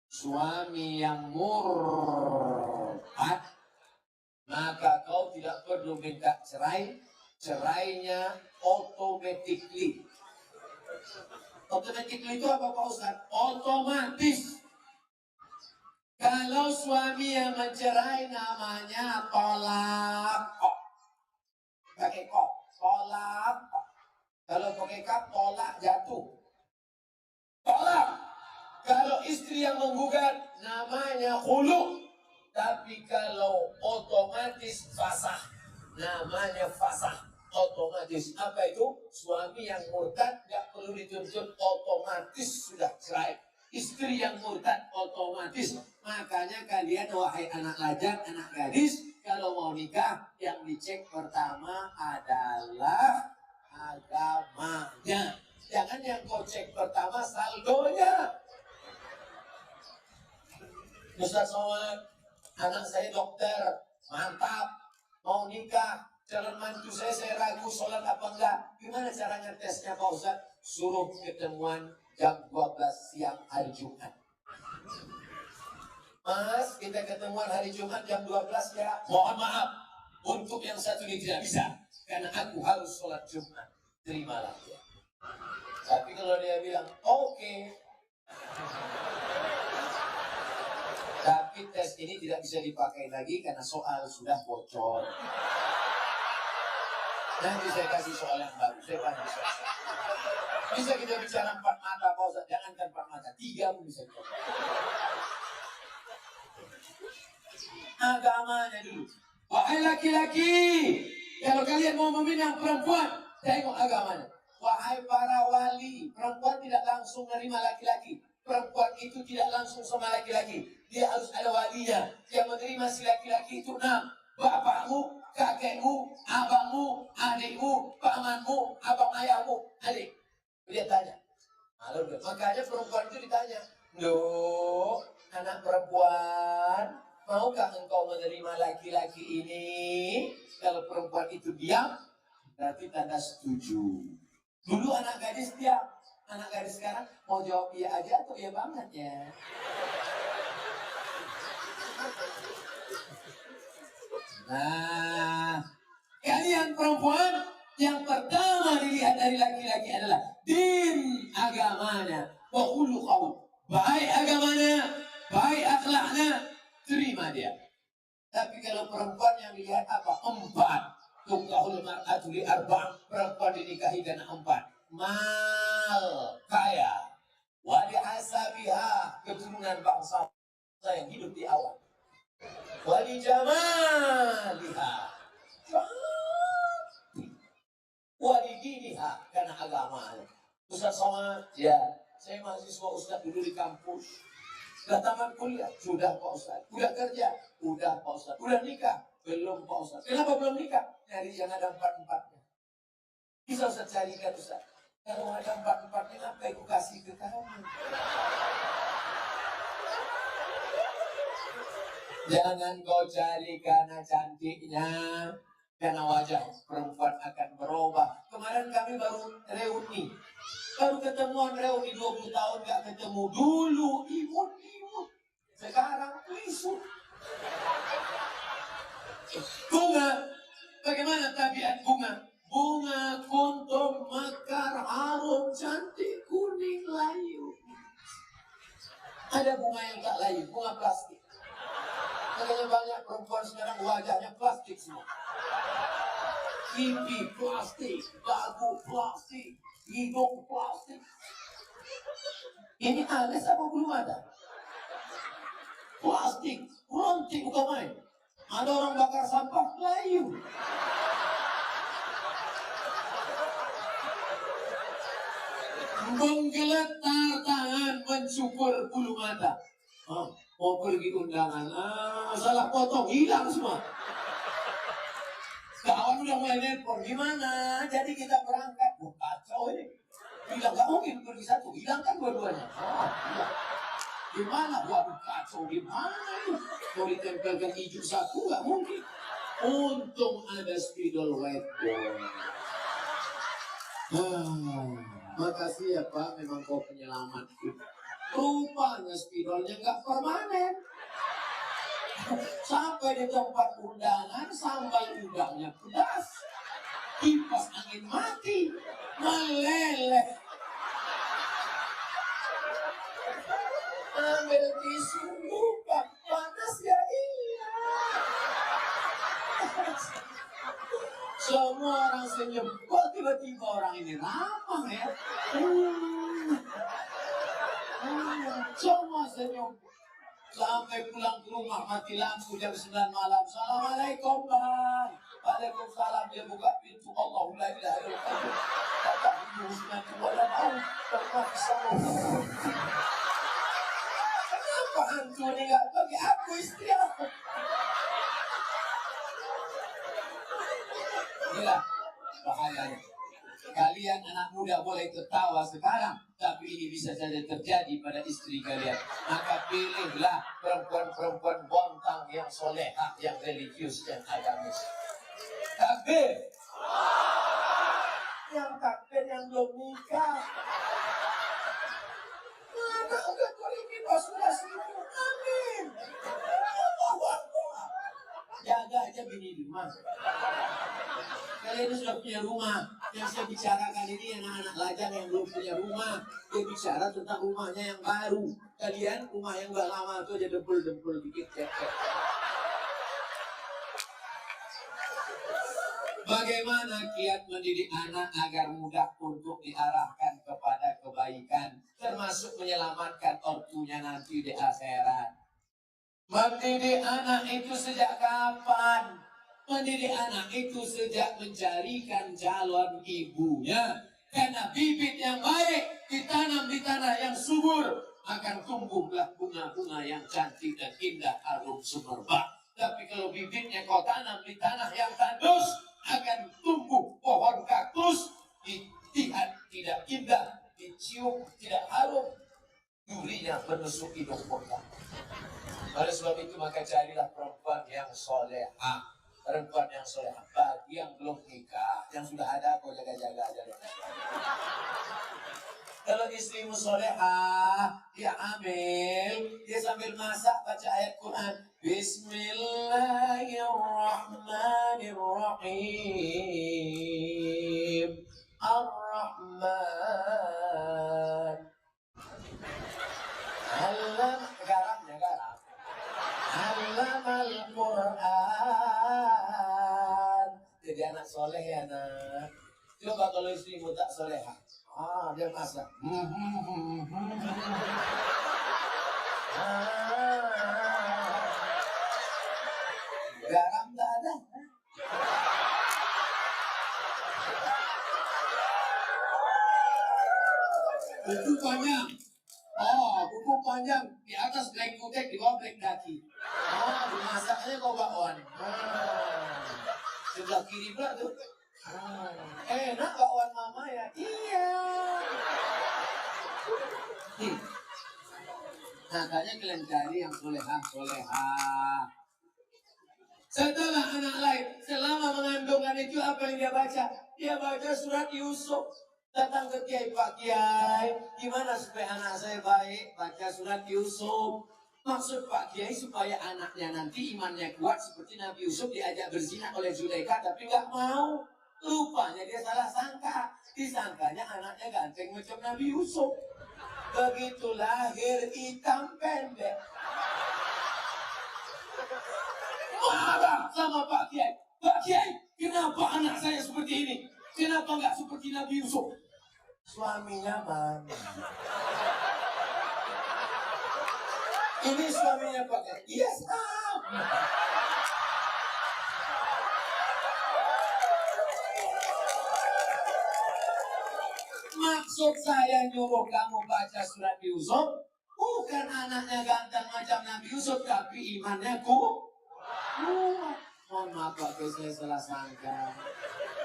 Suami yang murtad, maka kau tidak perlu minta cerai. Cerainya automatically. Automatically itu apa Pak Ustaz? Otomatis. Kalau suami yang mencerai namanya tolak. Pakai kok. Tolak. Kalau pakai kap, tolak jatuh. Tolak. Kalau istri yang menggugat namanya khulu. Tapi kalau otomatis fasah, namanya fasah. Otomatis. Apa itu? Suami yang murtad gak perlu dituntut, otomatis sudah cerai. Istri yang murtad otomatis. Makanya kalian wahai anak lajang, anak gadis, kalau mau nikah yang dicek pertama adalah agamanya. Jangan yang kau cek pertama saldonya. Ustaz Somad, anak saya dokter, mantap, mau nikah. Calon mantu saya ragu sholat apa enggak. Gimana caranya tesnya Pak Ustaz? Suruh ketemuan jam 12 siang hari Jumat. Mas, kita ketemuan hari Jumat jam 12 ya. Mohon maaf, untuk yang satu ini tidak bisa. Karena aku harus sholat Jumat. Terimalah ya. Tapi kalau dia bilang, oke. Tapi tes ini tidak bisa dipakai lagi karena soal sudah bocor. Nanti saya kasih soal yang baru, saya kasih soal. Bisa kita bicara 4 mata, Pak Ustaz. Jangankan 4 mata, 3 pun bisa kita. Agamanya dulu. Wahai laki-laki, kalau kalian mau meminang perempuan, tengok agamanya. Wahai para wali, perempuan tidak langsung menerima laki-laki. Perempuan itu tidak langsung sama laki-laki. Dia harus ada walinya. Yang menerima si laki-laki itu 6. Bapakmu, kakekmu, abangmu, adikmu, pamanmu, abang ayahmu, adik. Dia tanya. Lalu, makanya perempuan itu ditanya, loh, anak perempuan, maukah engkau menerima laki-laki ini? Kalau perempuan itu diam, berarti tanda setuju. Dulu anak gadis diam. Anak gadis sekarang mau jawab iya aja atau iya banget ya? Nah, kalian perempuan yang pertama dilihat dari laki-laki adalah din agamanya, wa khuluquhu. Baik agamanya, baik akhlaknya, terima dia. Tapi kalau perempuan yang dilihat apa? 4. Tunkahul mar'atu li 4. Perempuan dinikahi karena 4. Mal, kaya, wali hasabiha, keturunan bangsa yang hidup di awal. Wali jamaliha, wali diniha, soleha karena agamanya. Ustaz Somad, ya, saya mahasiswa Ustaz dulu di kampus. Sudah tamat kuliah? Sudah Pak Ustaz. Udah kerja? Udah Pak Ustaz. Udah nikah? Belum Pak Ustaz. Kenapa belum nikah? Nyari yang ada empat-empatnya. Bisa Ustaz carikan Ustaz. Kalau ada empat-empatnya, apa yang kasih ke kamu? Jangan kau cari karena cantiknya, karena wajah perempuan akan berubah. Kemarin kami baru reuni. Baru ketemuan reuni 20 tahun gak ketemu. Dulu imut-imut. Sekarang lisut. Bunga. Bagaimana tabiat bunga? Bunga kuntum mekar harum cantik kuning layu. Ada bunga yang tak layu, bunga plastik. Makanya banyak perempuan sekarang wajahnya plastik semua. Pipi plastik, dagu plastik, hidung plastik. Ini alis apa belum ada? Plastik, rontik bukan main. Ada orang bakar sampah, layu. Menggeletar tangan, mencukur bulu mata. Mau pergi undangan, salah potong, hilang semua. Kawan udah mulai nelpon, gimana? Jadi kita berangkat. Kacau ini. Bilang gak mungkin pergi satu, hilangkan dua-duanya. Iya. Gimana? Waduh kacau, gimana ini? Mau ditempelkan hijau satu, gak mungkin. Untung ada spidol white boy. Makasih ya Pak, memang kau penyelamat. Rupanya spidolnya gak permanen. Sampai di tempat undangan, sambal udangnya pedas. Kipas angin mati, meleleh. Ambil tisu, lupa, panas ya iya. Semua orang senyum, kok tiba-tiba orang ini ramah ya? Semua senyum. Sampai pulang ke rumah mati lampu jam 9 malam. Assalamualaikum Bang. Waalaikumsalam. Dia buka pintu. Allahumma ilaha illallah. Kenapa hantu ini gak bagi aku istirahat? Inilah bahayanya. Kalian anak muda boleh tertawa sekarang, tapi ini bisa saja terjadi pada istri kalian. Maka pilihlah perempuan-perempuan bontang yang solehah, yang religius, yang agamis. Takbir. Yang takbir yang belum nikah. Mana udah ini pas sudah sibuk. Amin. Allahu Akbar. Jaga aja bini di rumah. Kalian itu sudah punya rumah. Yang saya bicarakan ini anak-anak lajang yang belum punya rumah. Dia bicara tentang rumahnya yang baru. Kalian rumah yang gak lama itu aja dempul-dempul dikit. Bagaimana kiat mendidik anak agar mudah untuk diarahkan kepada kebaikan, termasuk menyelamatkan ortunya nanti di akhirat. Mendidik anak itu sejak kapan? Mendidik anak itu sejak mencarikan calon ibunya. Karena bibit yang baik ditanam di tanah yang subur, akan tumbuhlah bunga-bunga yang cantik dan indah harum semerbak. Tapi kalau bibitnya kau tanam di tanah yang tandus, akan tumbuh pohon kaktus, dilihat tidak indah, dicium tidak harum, durinya menusuk hidung korban. Oleh sebab itu maka carilah perempuan yang solehah. Perempuan yang solehah bagi yang belum nikah, yang sudah ada kau jaga-jaga aja deh. Kalau istrimu solehah, dia ambil, dia sambil masak baca ayat Quran. Bismillahirrahmanirrahim. Ar-Rahman. Alam garamnya garam. Allamal Quran. Jadi anak soleh ya nak. Coba kalau istrimu tak solehah, dia masak. Garam tak ada. Buku panjang. Oh, buku panjang. Di atas blank kutek, di bawah blank daki. Oh, dimasaknya kau bakwan. Sebelah kiri pula tuh. Enak bakwan mama ya? Iya. Makanya kalian cari yang solehah. Setelah anak lain, selama mengandungkan itu apa yang dia baca? Dia baca surat Yusuf. Datang ke Kiai, Pak Kiai, gimana supaya anak saya baik? Baca surat Yusuf. Maksud Pak Kiai supaya anaknya nanti imannya kuat seperti Nabi Yusuf diajak berzina oleh Zulaikha tapi nggak mau. Rupanya dia salah sangka. Disangkanya anaknya ganteng macam Nabi Yusuf. Begitu lahir hitam pendek. Marah sama Pak Kiai. Pak Kiai, kenapa anak saya seperti ini? Kenapa nggak seperti Nabi Yusuf? Suaminya mana? Ini suaminya Pak Kiai. Iya, sama. Maksud saya nyuruh kamu baca surat Yusuf, bukan anaknya ganteng macam Nabi Yusuf, tapi imannya kuat. Mohon maaf Pak Kiai, saya salah sangka.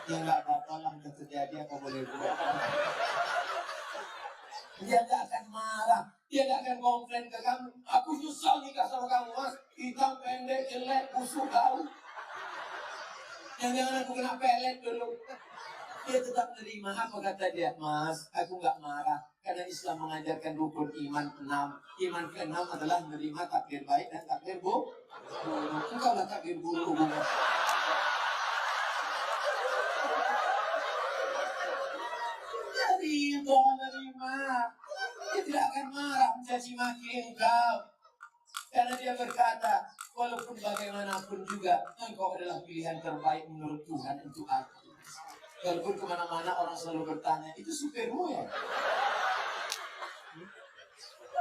Ya nggak apa-apa lah, udah terjadi apa boleh buat. Dia nggak akan marah, dia nggak akan komplain ke kamu. Aku susah nikah sama kamu mas, hitam pendek jelek busuk bau. Jangan aku kena pelet dulu. Dia tetap menerima. Apa kata dia? Mas, aku nggak marah karena Islam mengajarkan rukun iman 6. Iman ke-6 adalah menerima takdir baik dan takdir buruk. Engkau lah takdir buruk. Jadi itu menerima. Dia tidak akan marah mencaci maki engkau. Karena dia berkata, walaupun bagaimanapun juga, engkau adalah pilihan terbaik menurut Tuhan untuk aku. Walaupun kemana-mana orang selalu bertanya, itu supirmu ya?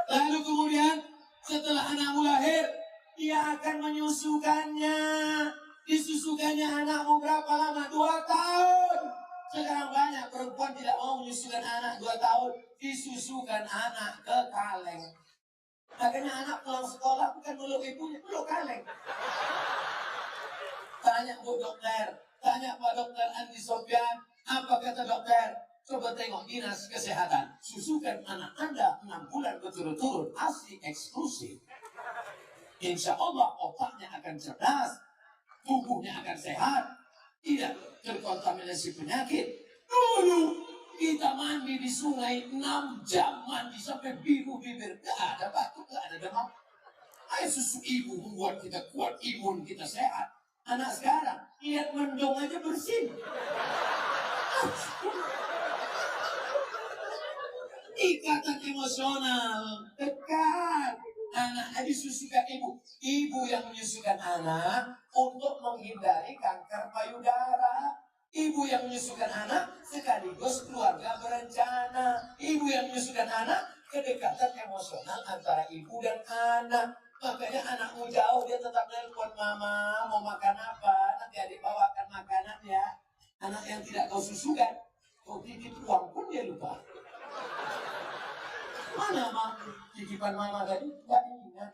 Lalu kemudian, setelah anakmu lahir, dia akan menyusukannya. Disusukannya anakmu berapa lama? 2 tahun. Sekarang banyak perempuan tidak mau menyusukan anak 2 tahun. Disusukan anak ke kaleng. Makanya anak pulang sekolah bukan meluk ibunya, meluk kaleng. Tanya Bu Dokter, tanya Pak Dokter Andi Sofyan, apa kata dokter? Coba tengok dinas kesehatan, susukan anak Anda 6 bulan berturut-turut, asli eksklusif. Insya Allah otaknya akan cerdas, tubuhnya akan sehat, tidak terkontaminasi penyakit. Dulu kita mandi di sungai 6 jam, mandi sampai biru bibir, gak ada batuk, gak ada demam. Air susu ibu membuat kita kuat, imun kita sehat. Anak sekarang lihat mendung aja bersin. Ikatan emosional dekat. Anak disusukan ibu. Ibu yang menyusukan anak untuk menghindari kanker payudara. Ibu yang menyusukan anak sekaligus keluarga berencana. Ibu yang menyusukan anak kedekatan emosional antara ibu dan anak. Makanya anakmu jauh, dia tetap nelpon mama, mau makan apa, nanti adik bawakan makanan ya. Anak yang tidak kau susukan, kau titip uang pun dia lupa. Mana mama? Titipan mama tadi? Gak ingat,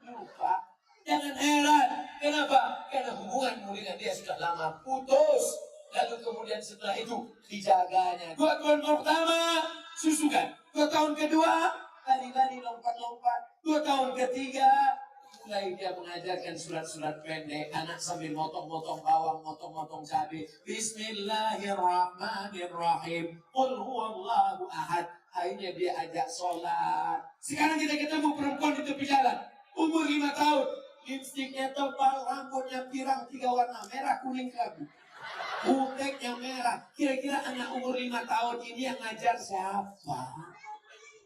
lupa. Jangan heran, kenapa? Karena hubunganmu dengan dia sudah lama putus. Lalu kemudian setelah itu dijaganya. 2 tahun pertama, susukan. 2 tahun kedua, lari-lari lompat-lompat. 2 tahun ketiga mulai dia mengajarkan surat-surat pendek. Anak sambil motong-motong bawang, motong-motong cabai. Bismillahirrahmanirrahim. Qul huwallahu ahad. Akhirnya dia ajak sholat. Sekarang kita ketemu perempuan di tepi jalan, umur 5 tahun, lipstiknya tebal, rambutnya pirang 3 warna, merah, kuning, kelabu, kuteknya merah. Kira-kira anak umur 5 tahun ini yang ngajar siapa?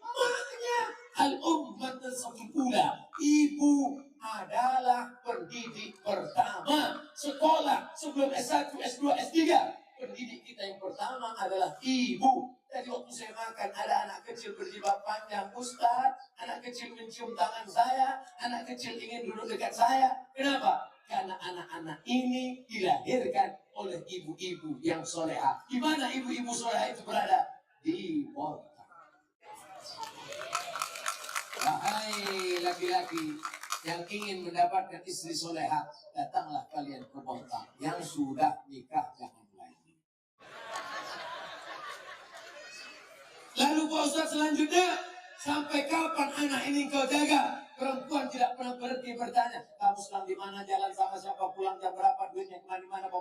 Maknya al-ummat as-safula. Ibu adalah pendidik pertama. Sekolah sebelum S1, S2, S3, pendidik kita yang pertama adalah ibu. Tadi waktu saya makan, ada anak kecil berjilbab panjang. Ustaz, anak kecil mencium tangan saya, anak kecil ingin duduk dekat saya. Kenapa? Karena anak-anak ini dilahirkan oleh ibu-ibu yang soleha. Di mana ibu-ibu soleha itu berada? Di Mekah. Hai laki-laki yang ingin mendapatkan istri soleha, datanglah kalian ke Bontang. Yang sudah nikah jangan lagi. Lalu Pak Ustaz selanjutnya, sampai kapan anak ini kau jaga? Perempuan tidak pernah berhenti bertanya, kamu sedang di mana, jalan sama siapa, pulang jam berapa, duitnya kemana-mana,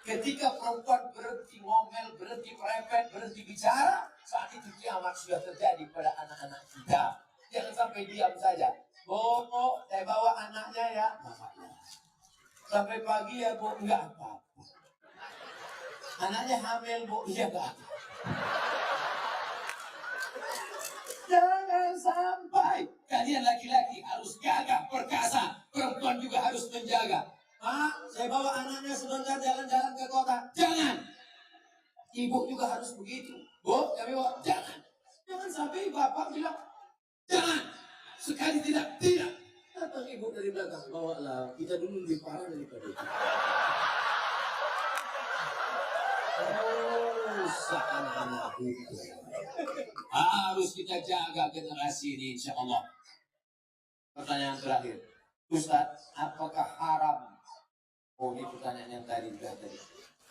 Ketika perempuan berhenti ngomel, berhenti merepet, berhenti bicara, saat itu kiamat sudah terjadi pada anak-anak kita. Jangan sampai diam saja. Bobo, saya bawa anaknya ya. Makanya. Sampai pagi ya, Bu, enggak apa-apa. Anaknya hamil, Bu, iya enggak apa-apa. Jangan sampai kalian laki-laki harus gagah, perkasa. Perempuan juga harus menjaga. Pak, saya bawa anaknya sebentar jalan-jalan ke kota. Jangan. Ibu juga harus begitu. Bu, kami bawa. Jangan. Jangan sampai bapak bilang, jangan. Sekali tidak. Datang ibu dari belakang. Bawalah. Kita dulu lebih parah daripada itu. Anak-anak itu. Harus kita jaga generasi ini, insya Allah. Pertanyaan terakhir. Ustaz, apakah haram? Oh, ini pertanyaan yang tadi.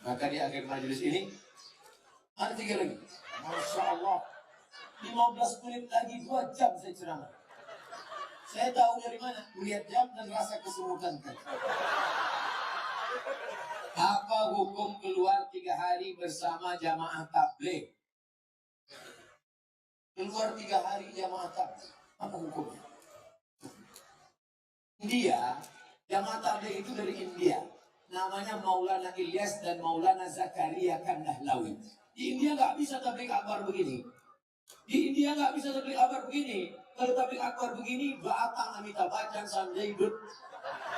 Maka di akhir majelis ini ada 3 lagi. Masya Allah, 15 menit lagi 2 jam saya ceramah. Saya tahu dari mana? Melihat jam dan rasa kesemutan tadi. Apa hukum keluar 3 hari bersama jamaah tabligh? Keluar 3 hari jamaah tabligh, apa hukumnya? India, jamaah tabligh itu dari India. Namanya Maulana Ilyas dan Maulana Zakaria Kandahlawi. Di India nggak bisa tabligh akbar begini. Di India nggak bisa tabligh akbar begini. Kalau tabligh akbar begini, Batang Amitabh Bachchan, Sanjay Dutt,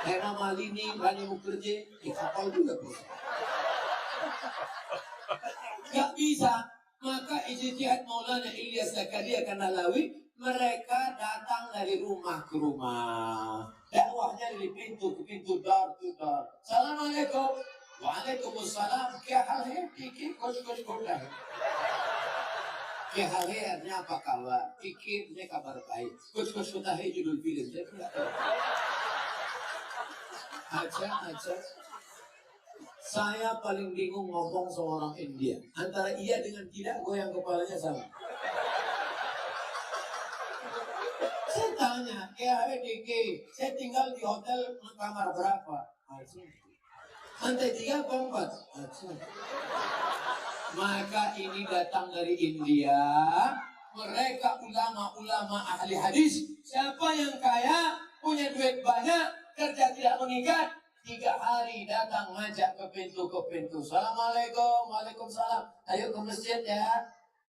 Hema Malini, Rani Mukherjee, kapal juga bisa. Nggak bisa. Maka ijtihad Maulana Ilyas Zakaria Kandahlawi, mereka datang dari rumah ke rumah. Dakwahnya dari pintu ke pintu, door to door. Assalamualaikum. Waalaikumsalam. Kya hal hai? Kiki, kuch bola hai. Kya hal hai artinya apa kabar? Kiki ini kabar baik. Kuch hota hai judul film. Saya tidak tahu. Aja. Saya paling bingung ngomong sama orang India. Antara iya dengan tidak, goyang kepalanya sama. Saya tanya, KHDG, saya tinggal di hotel kamar berapa? Lantai 3 atau 4? Maka ini datang dari India. Mereka ulama-ulama ahli hadis. Siapa yang kaya, punya duit banyak, kerja tidak mengikat, 3 hari datang ngajak ke pintu. Assalamualaikum, waalaikumsalam. Ayo ke masjid ya.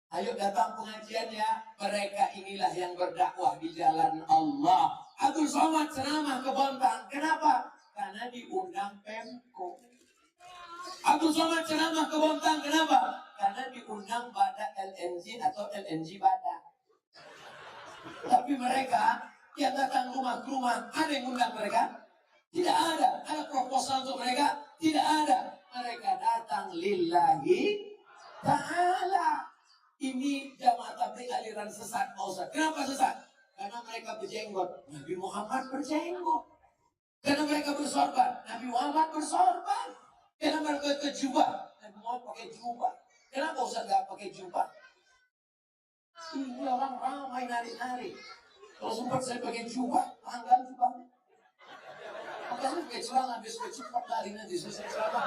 Ayo datang pengajian ya. Mereka inilah yang berdakwah di jalan Allah. Abdul Somad ceramah ke Bontang. Kenapa? Karena diundang Pemko. Abdul Somad ceramah ke Bontang. Kenapa? Karena diundang pada LNG atau LNG Badak. Tapi mereka yang datang rumah ke rumah, ada yang undang mereka? Tidak ada. Ada proposal untuk mereka? Tidak ada. Mereka datang lillahi ta'ala. Ini jamaah tabligh aliran sesat, Pak Ustaz. Kenapa sesat? Karena mereka berjenggot. Nabi Muhammad berjenggot. Karena mereka bersorban. Nabi Muhammad bersorban. Karena mereka pakai jubah. Nabi Muhammad pakai jubah. Kenapa Ustaz nggak pakai jubah? Ini orang ramai nari-nari. Kalau sempat saya pakai jubah, tanggal jubahnya. Makanya pakai celana, besok cepat lari nanti. Selesai celana.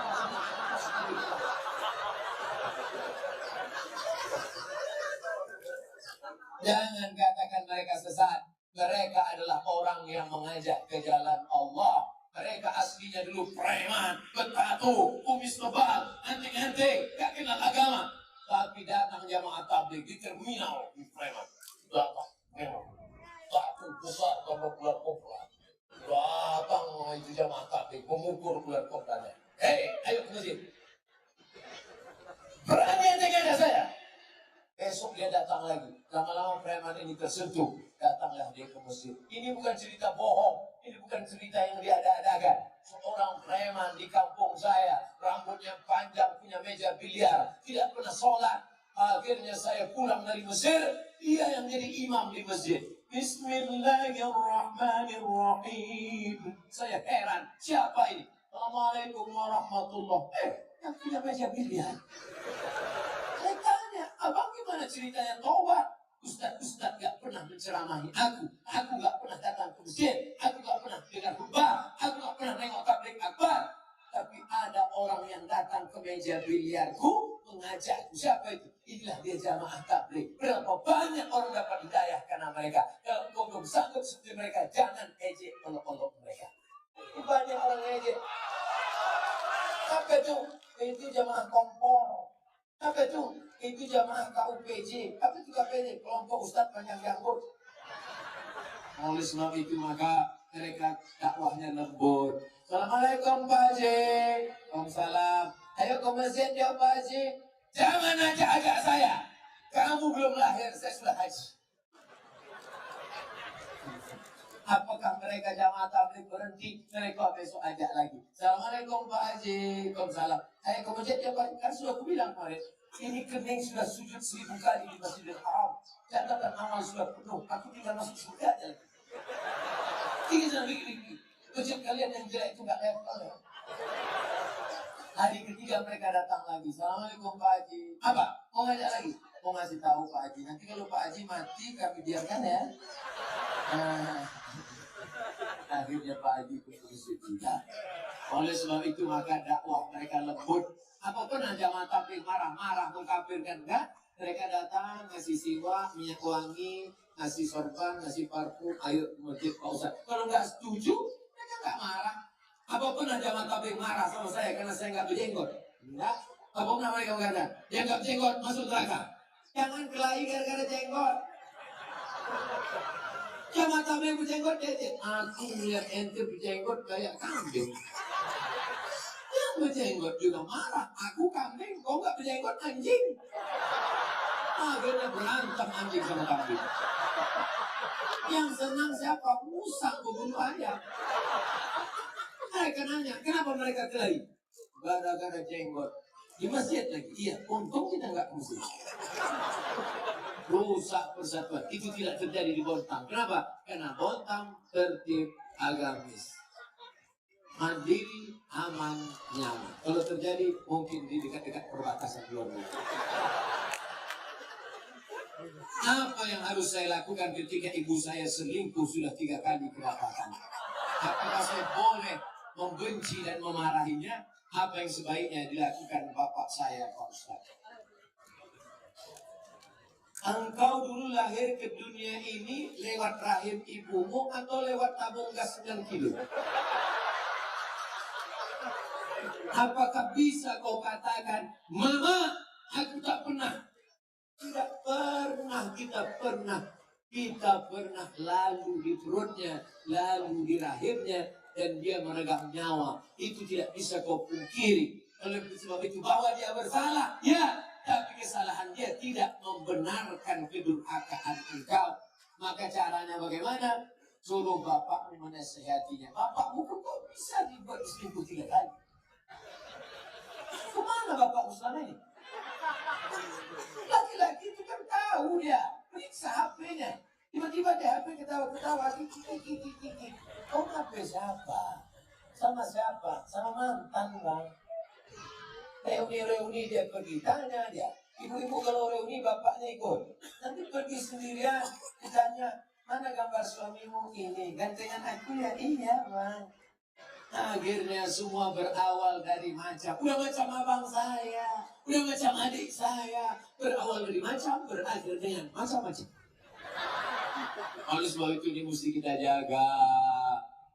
Jangan katakan mereka sesat. Mereka adalah orang yang mengajak ke jalan Allah. Mereka aslinya dulu preman, bertato, kumis tebal, anting-anting, gak kenal agama. Tapi datang jamaah tabligh di terminal, di preman. Datang, memang. Tato besar, kalau bulan kopra. Datang itu jamaah tabligh, mengukur bulan kopranya. Hei, ayo ke masjid. Berani anting ada saya? Besok dia datang lagi. Lama-lama preman ini tersentuh. Datanglah dia ke masjid. Ini bukan cerita bohong. Ini bukan cerita yang diada-adakan. Seorang preman di kampung saya. Rambutnya panjang, punya meja biliar. Tidak pernah sholat. Akhirnya saya pulang dari Mesir, dia yang jadi imam di masjid. Bismillahirrahmanirrahim. Saya heran, siapa ini? Assalamualaikum warahmatullahi. Yang punya meja biliar. Saya tanya, abang gimana ceritanya tobat? Ustaz gak pernah menceramahi aku gak pernah datang ke masjid, aku gak pernah dengar khutbah, aku gak pernah nengok tabligh akbar. Tapi ada orang yang datang ke meja biliarku mengajakku. Siapa itu? Inilah dia jamaah tabligh. Berapa banyak orang dapat hidayah karena mereka. Kalau engkau belum sanggup seperti mereka, jangan ejek olok-olok mereka. Banyak orang ejek. Apa itu? Itu jamaah kompor. Apa itu? Itu jamaah KUPJ. Apa itu KUPJ? Kelompok Ustadz Panjang Janggut. Oleh sebab itu maka mereka dakwahnya lembut. Assalamualaikum Pak Haji. Waalaikumsalam. Ayo ke masjid ya Pak Haji. Jangan ajak saya. Kamu belum lahir, saya sudah haji. Apakah mereka jamaah tabligh berhenti? Mereka besok ajak lagi. Assalamualaikum Pak Haji. Waalaikumsalam. Ayo ke masjid ya Pak. Kan sudah aku bilang kemarin. Ini kening sudah sujud 1000 kali di Masjidil Haram. Catatan amal sudah penuh. Aku tinggal masuk surga aja lagi. Ini jangan begini. Masjid kalian yang jelek itu gak level ya. Hari ketiga mereka datang lagi. Assalamualaikum Pak Haji. Apa? Mau ngajak lagi? Mau ngasih tahu Pak Haji. Nanti kalau Pak Haji mati kami diamkan ya. Akhirnya Pak Haji putus juga. Oleh sebab itu maka dakwah mereka lembut. Apapun jamaah tabligh marah-marah mengkafirkan enggak? Mereka datang ngasih siwak, minyak wangi, ngasih sorban, ngasih parfum, ayo masjid Pak Ustaz. Kalau nggak setuju, mereka nggak marah. Apapun jamaah tabligh marah sama saya karena saya nggak berjenggot. Enggak. Apapun mereka kata, dia nggak berjenggot masuk neraka. Jangan kelahi gara-gara jenggot. Jamaah tabligh berjenggot dia. Aku melihat ente berjenggot kayak kambing. Yang berjenggot juga marah. Aku kambing, kau nggak berjenggot anjing. Akhirnya berantem anjing sama kambing. Yang senang siapa? Musang membunuh ayam. Mereka nanya, kenapa mereka kelahi? Gara-gara jenggot. Di masjid lagi. Iya, untung kita nggak ke masjid. Rusak persatuan. Itu tidak terjadi di Bontang. Kenapa? Karena Bontang tertib agamis. Mandiri, aman, nyaman. Kalau terjadi mungkin di dekat-dekat perbatasan luar negeri. Apa yang harus saya lakukan ketika ibu saya selingkuh sudah 3 kali kedapatan? Apakah saya boleh membenci dan memarahinya? Apa yang sebaiknya dilakukan bapak saya, Pak Ustaz? Engkau dulu lahir ke dunia ini lewat rahim ibumu atau lewat tabung gas 9 kilo? Apakah bisa kau katakan, Mama, aku tak pernah? Tidak pernah, kita pernah lalu di perutnya, lalu di rahimnya, dan dia meregang nyawa. Itu tidak bisa kau pungkiri. Oleh sebab itu bahwa dia bersalah, ya, tapi kesalahan dia tidak membenarkan kedurhakaan engkau. Maka caranya bagaimana? Suruh bapakmu menasihatinya. Bapakmu pun kau bisa dibuat selingkuh 3 kali. Kemana bapakmu selama ini? Laki-laki itu kan tahu dia. Periksa HP-nya. Tiba-tiba dia HP ketawa-ketawa. Kiki. Kau HP siapa? Sama siapa? Sama mantan bang. Reuni dia pergi. Tanya dia. Ibu-ibu kalau reuni bapaknya ikut. Nanti pergi sendirian. Ditanya. Mana gambar suamimu ini? Gantengan aku ya? Iya bang. Akhirnya semua berawal dari macam. Udah macam abang saya, udah macam adik saya. Berawal dari macam, berakhir dengan macam-macam. Oleh sebab itu ini mesti kita jaga.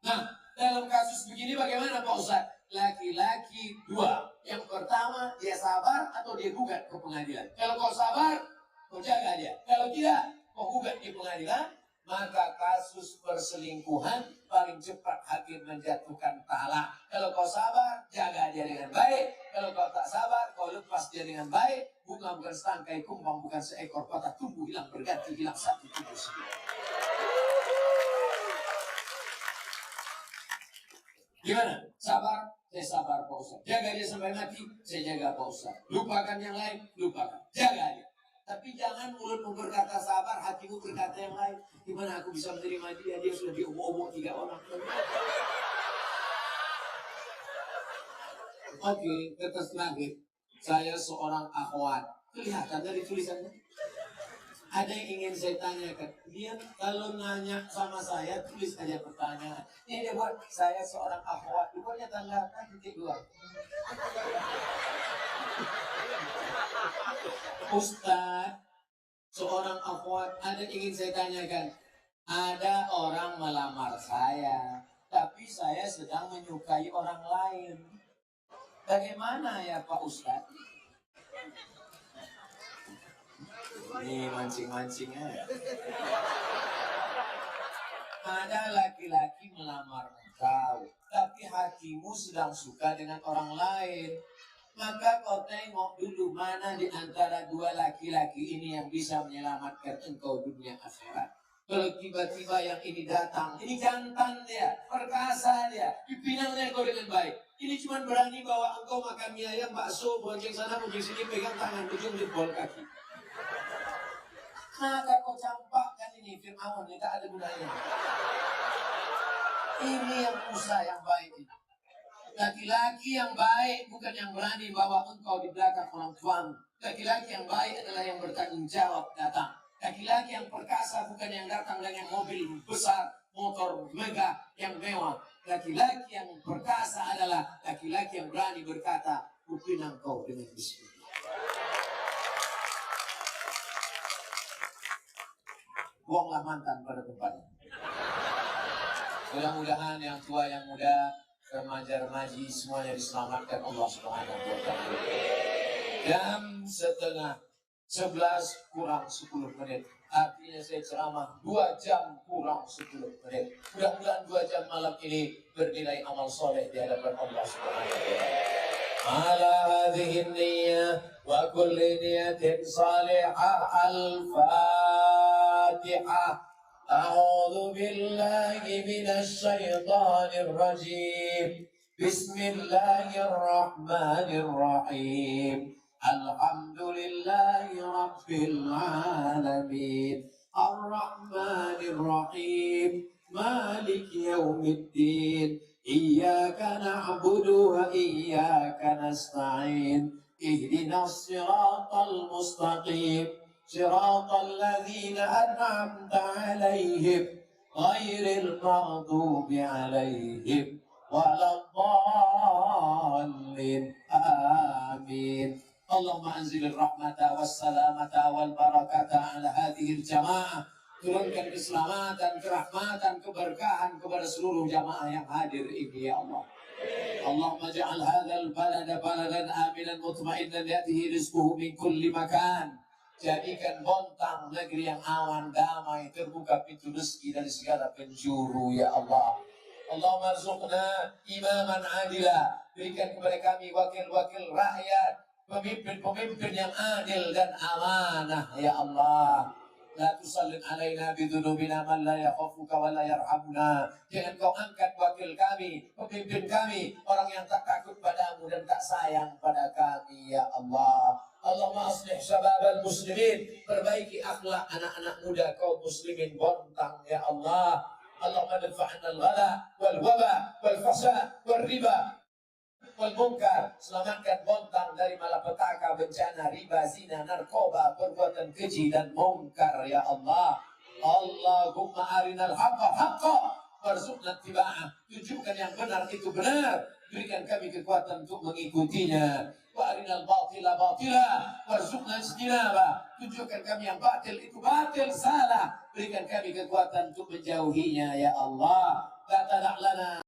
Nah, dalam kasus begini bagaimana Pak Ustaz? Laki-laki 2. Yang pertama, dia sabar atau dia gugat ke pengadilan. Kalau kau sabar, kau jaga dia. Kalau tidak, kau gugat di pengadilan. Maka kasus perselingkuhan paling cepat hakim menjatuhkan talak. Kalau kau sabar, jaga dia dengan baik. Kalau kau tak sabar, kau lepas dia dengan baik. Bunga bukan setangkai kumbang, bukan seekor patah tumbuh hilang berganti, hilang satu tumbuh sendiri. Gimana? Sabar? Saya sabar Pak Ustaz. Jaga dia sampai mati, saya jaga Pak Ustaz. Lupakan yang lain, lupakan. Jaga dia. Tapi jangan mulutmu berkata sabar, hatimu berkata yang lain. Gimana aku bisa menerima dia? Dia sudah diomong-omong 3 orang.
Oke, tetes terakhir. Saya seorang akhwat. Kelihatan dari tulisannya. Ada yang ingin saya tanyakan. Dia kalau nanya sama saya, tulis aja pertanyaan.
Ini dia buat saya seorang akhwat. Dibuatnya tanggapan titik 2.
Ustaz, seorang akhwat, ada yang ingin saya tanyakan.
Ada orang melamar saya, tapi saya sedang menyukai orang lain. Bagaimana ya Pak Ustadz?
Ini mancing-mancingnya.
Ada laki-laki melamar engkau, tapi hatimu sedang suka dengan orang lain. Maka kau tengok dulu mana di antara 2 laki-laki ini yang bisa menyelamatkan engkau dunia akhirat. Kalau tiba-tiba yang ini datang, ini jantan dia, perkasa dia, dipinangnya engkau dengan baik. Ini cuma berani bawa engkau makan mie ayam, bakso, bonceng sana, bonceng sini, pegang tangan, ujung jempol kaki. Maka kau campakkan ini Fir'aun, ini tak ada gunanya. Ini yang Musa yang baik ini. Laki-laki yang baik bukan yang berani bawa engkau di belakang orang tuamu. Laki-laki yang baik adalah yang bertanggung jawab datang. Laki-laki yang perkasa bukan yang datang dengan mobil besar, motor megah yang mewah. Laki-laki yang perkasa adalah laki-laki yang berani berkata, kupinang kau dengan bismillah. Buanglah mantan pada tempatnya. Mudah-mudahan yang tua, yang muda, remaja-remaji semuanya diselamatkan Allah Subhanahu wa taala. Jam setengah 11 kurang 10 menit. Artinya saya ceramah 2 jam kurang 10 menit. Mudah-mudahan 2 jam malam ini bernilai amal soleh di hadapan Allah Subhanahu wa taala. Ala hadhihi niyyah wa kulli niyatin salihah al-Fatihah. أعوذ بالله من الشيطان الرجيم بسم الله الرحمن الرحيم الحمد لله رب العالمين الرحمن الرحيم مالك يوم الدين إياك نعبد وإياك نستعين اهدنا الصراط المستقيم صراط الذين أنعمت عليهم غير المغضوب عليهم ولا الضالين آمين اللهم أنزل الرحمة والسلامة والبركة على هذه الجماعة. Turunkan keselamatan, kerahmatan, keberkahan kepada seluruh jamaah yang hadir ini ya Allah. Allahumma ja'al hadzal balada baladan aminan mutma'innan ya'tihi rizquhu min kulli makan. Jadikan Bontang negeri yang aman, damai, terbuka pintu rezeki dari segala penjuru ya Allah. Allahumma arzuqna imaman adila. Berikan kepada kami wakil-wakil rakyat, pemimpin-pemimpin yang adil dan amanah ya Allah. La tusallit alaina bidunubina man la yakhafuka wa la yarhamuna. Jangan kau angkat wakil kami, pemimpin kami, orang yang tak takut padamu dan tak sayang pada kami ya Allah. Allahumma aslih syababal muslimin. Perbaiki akhlak anak-anak muda kaum muslimin Bontang ya Allah. Allahumma dafa'na al-ghala wal waba wal fasad wal riba wal munkar. Selamatkan Bontang dari malapetaka, bencana, riba, zina, narkoba, perbuatan keji dan munkar ya Allah. Allahumma arinal haqqa haqqa warzuqna ittiba'ah. Tunjukkan yang benar itu benar, berikan kami kekuatan untuk mengikutinya. Wa arinal batila batila warzuqna ijtinaba. Tunjukkan kami yang batil itu batil, salah, berikan kami kekuatan untuk menjauhinya ya Allah. La tada'lana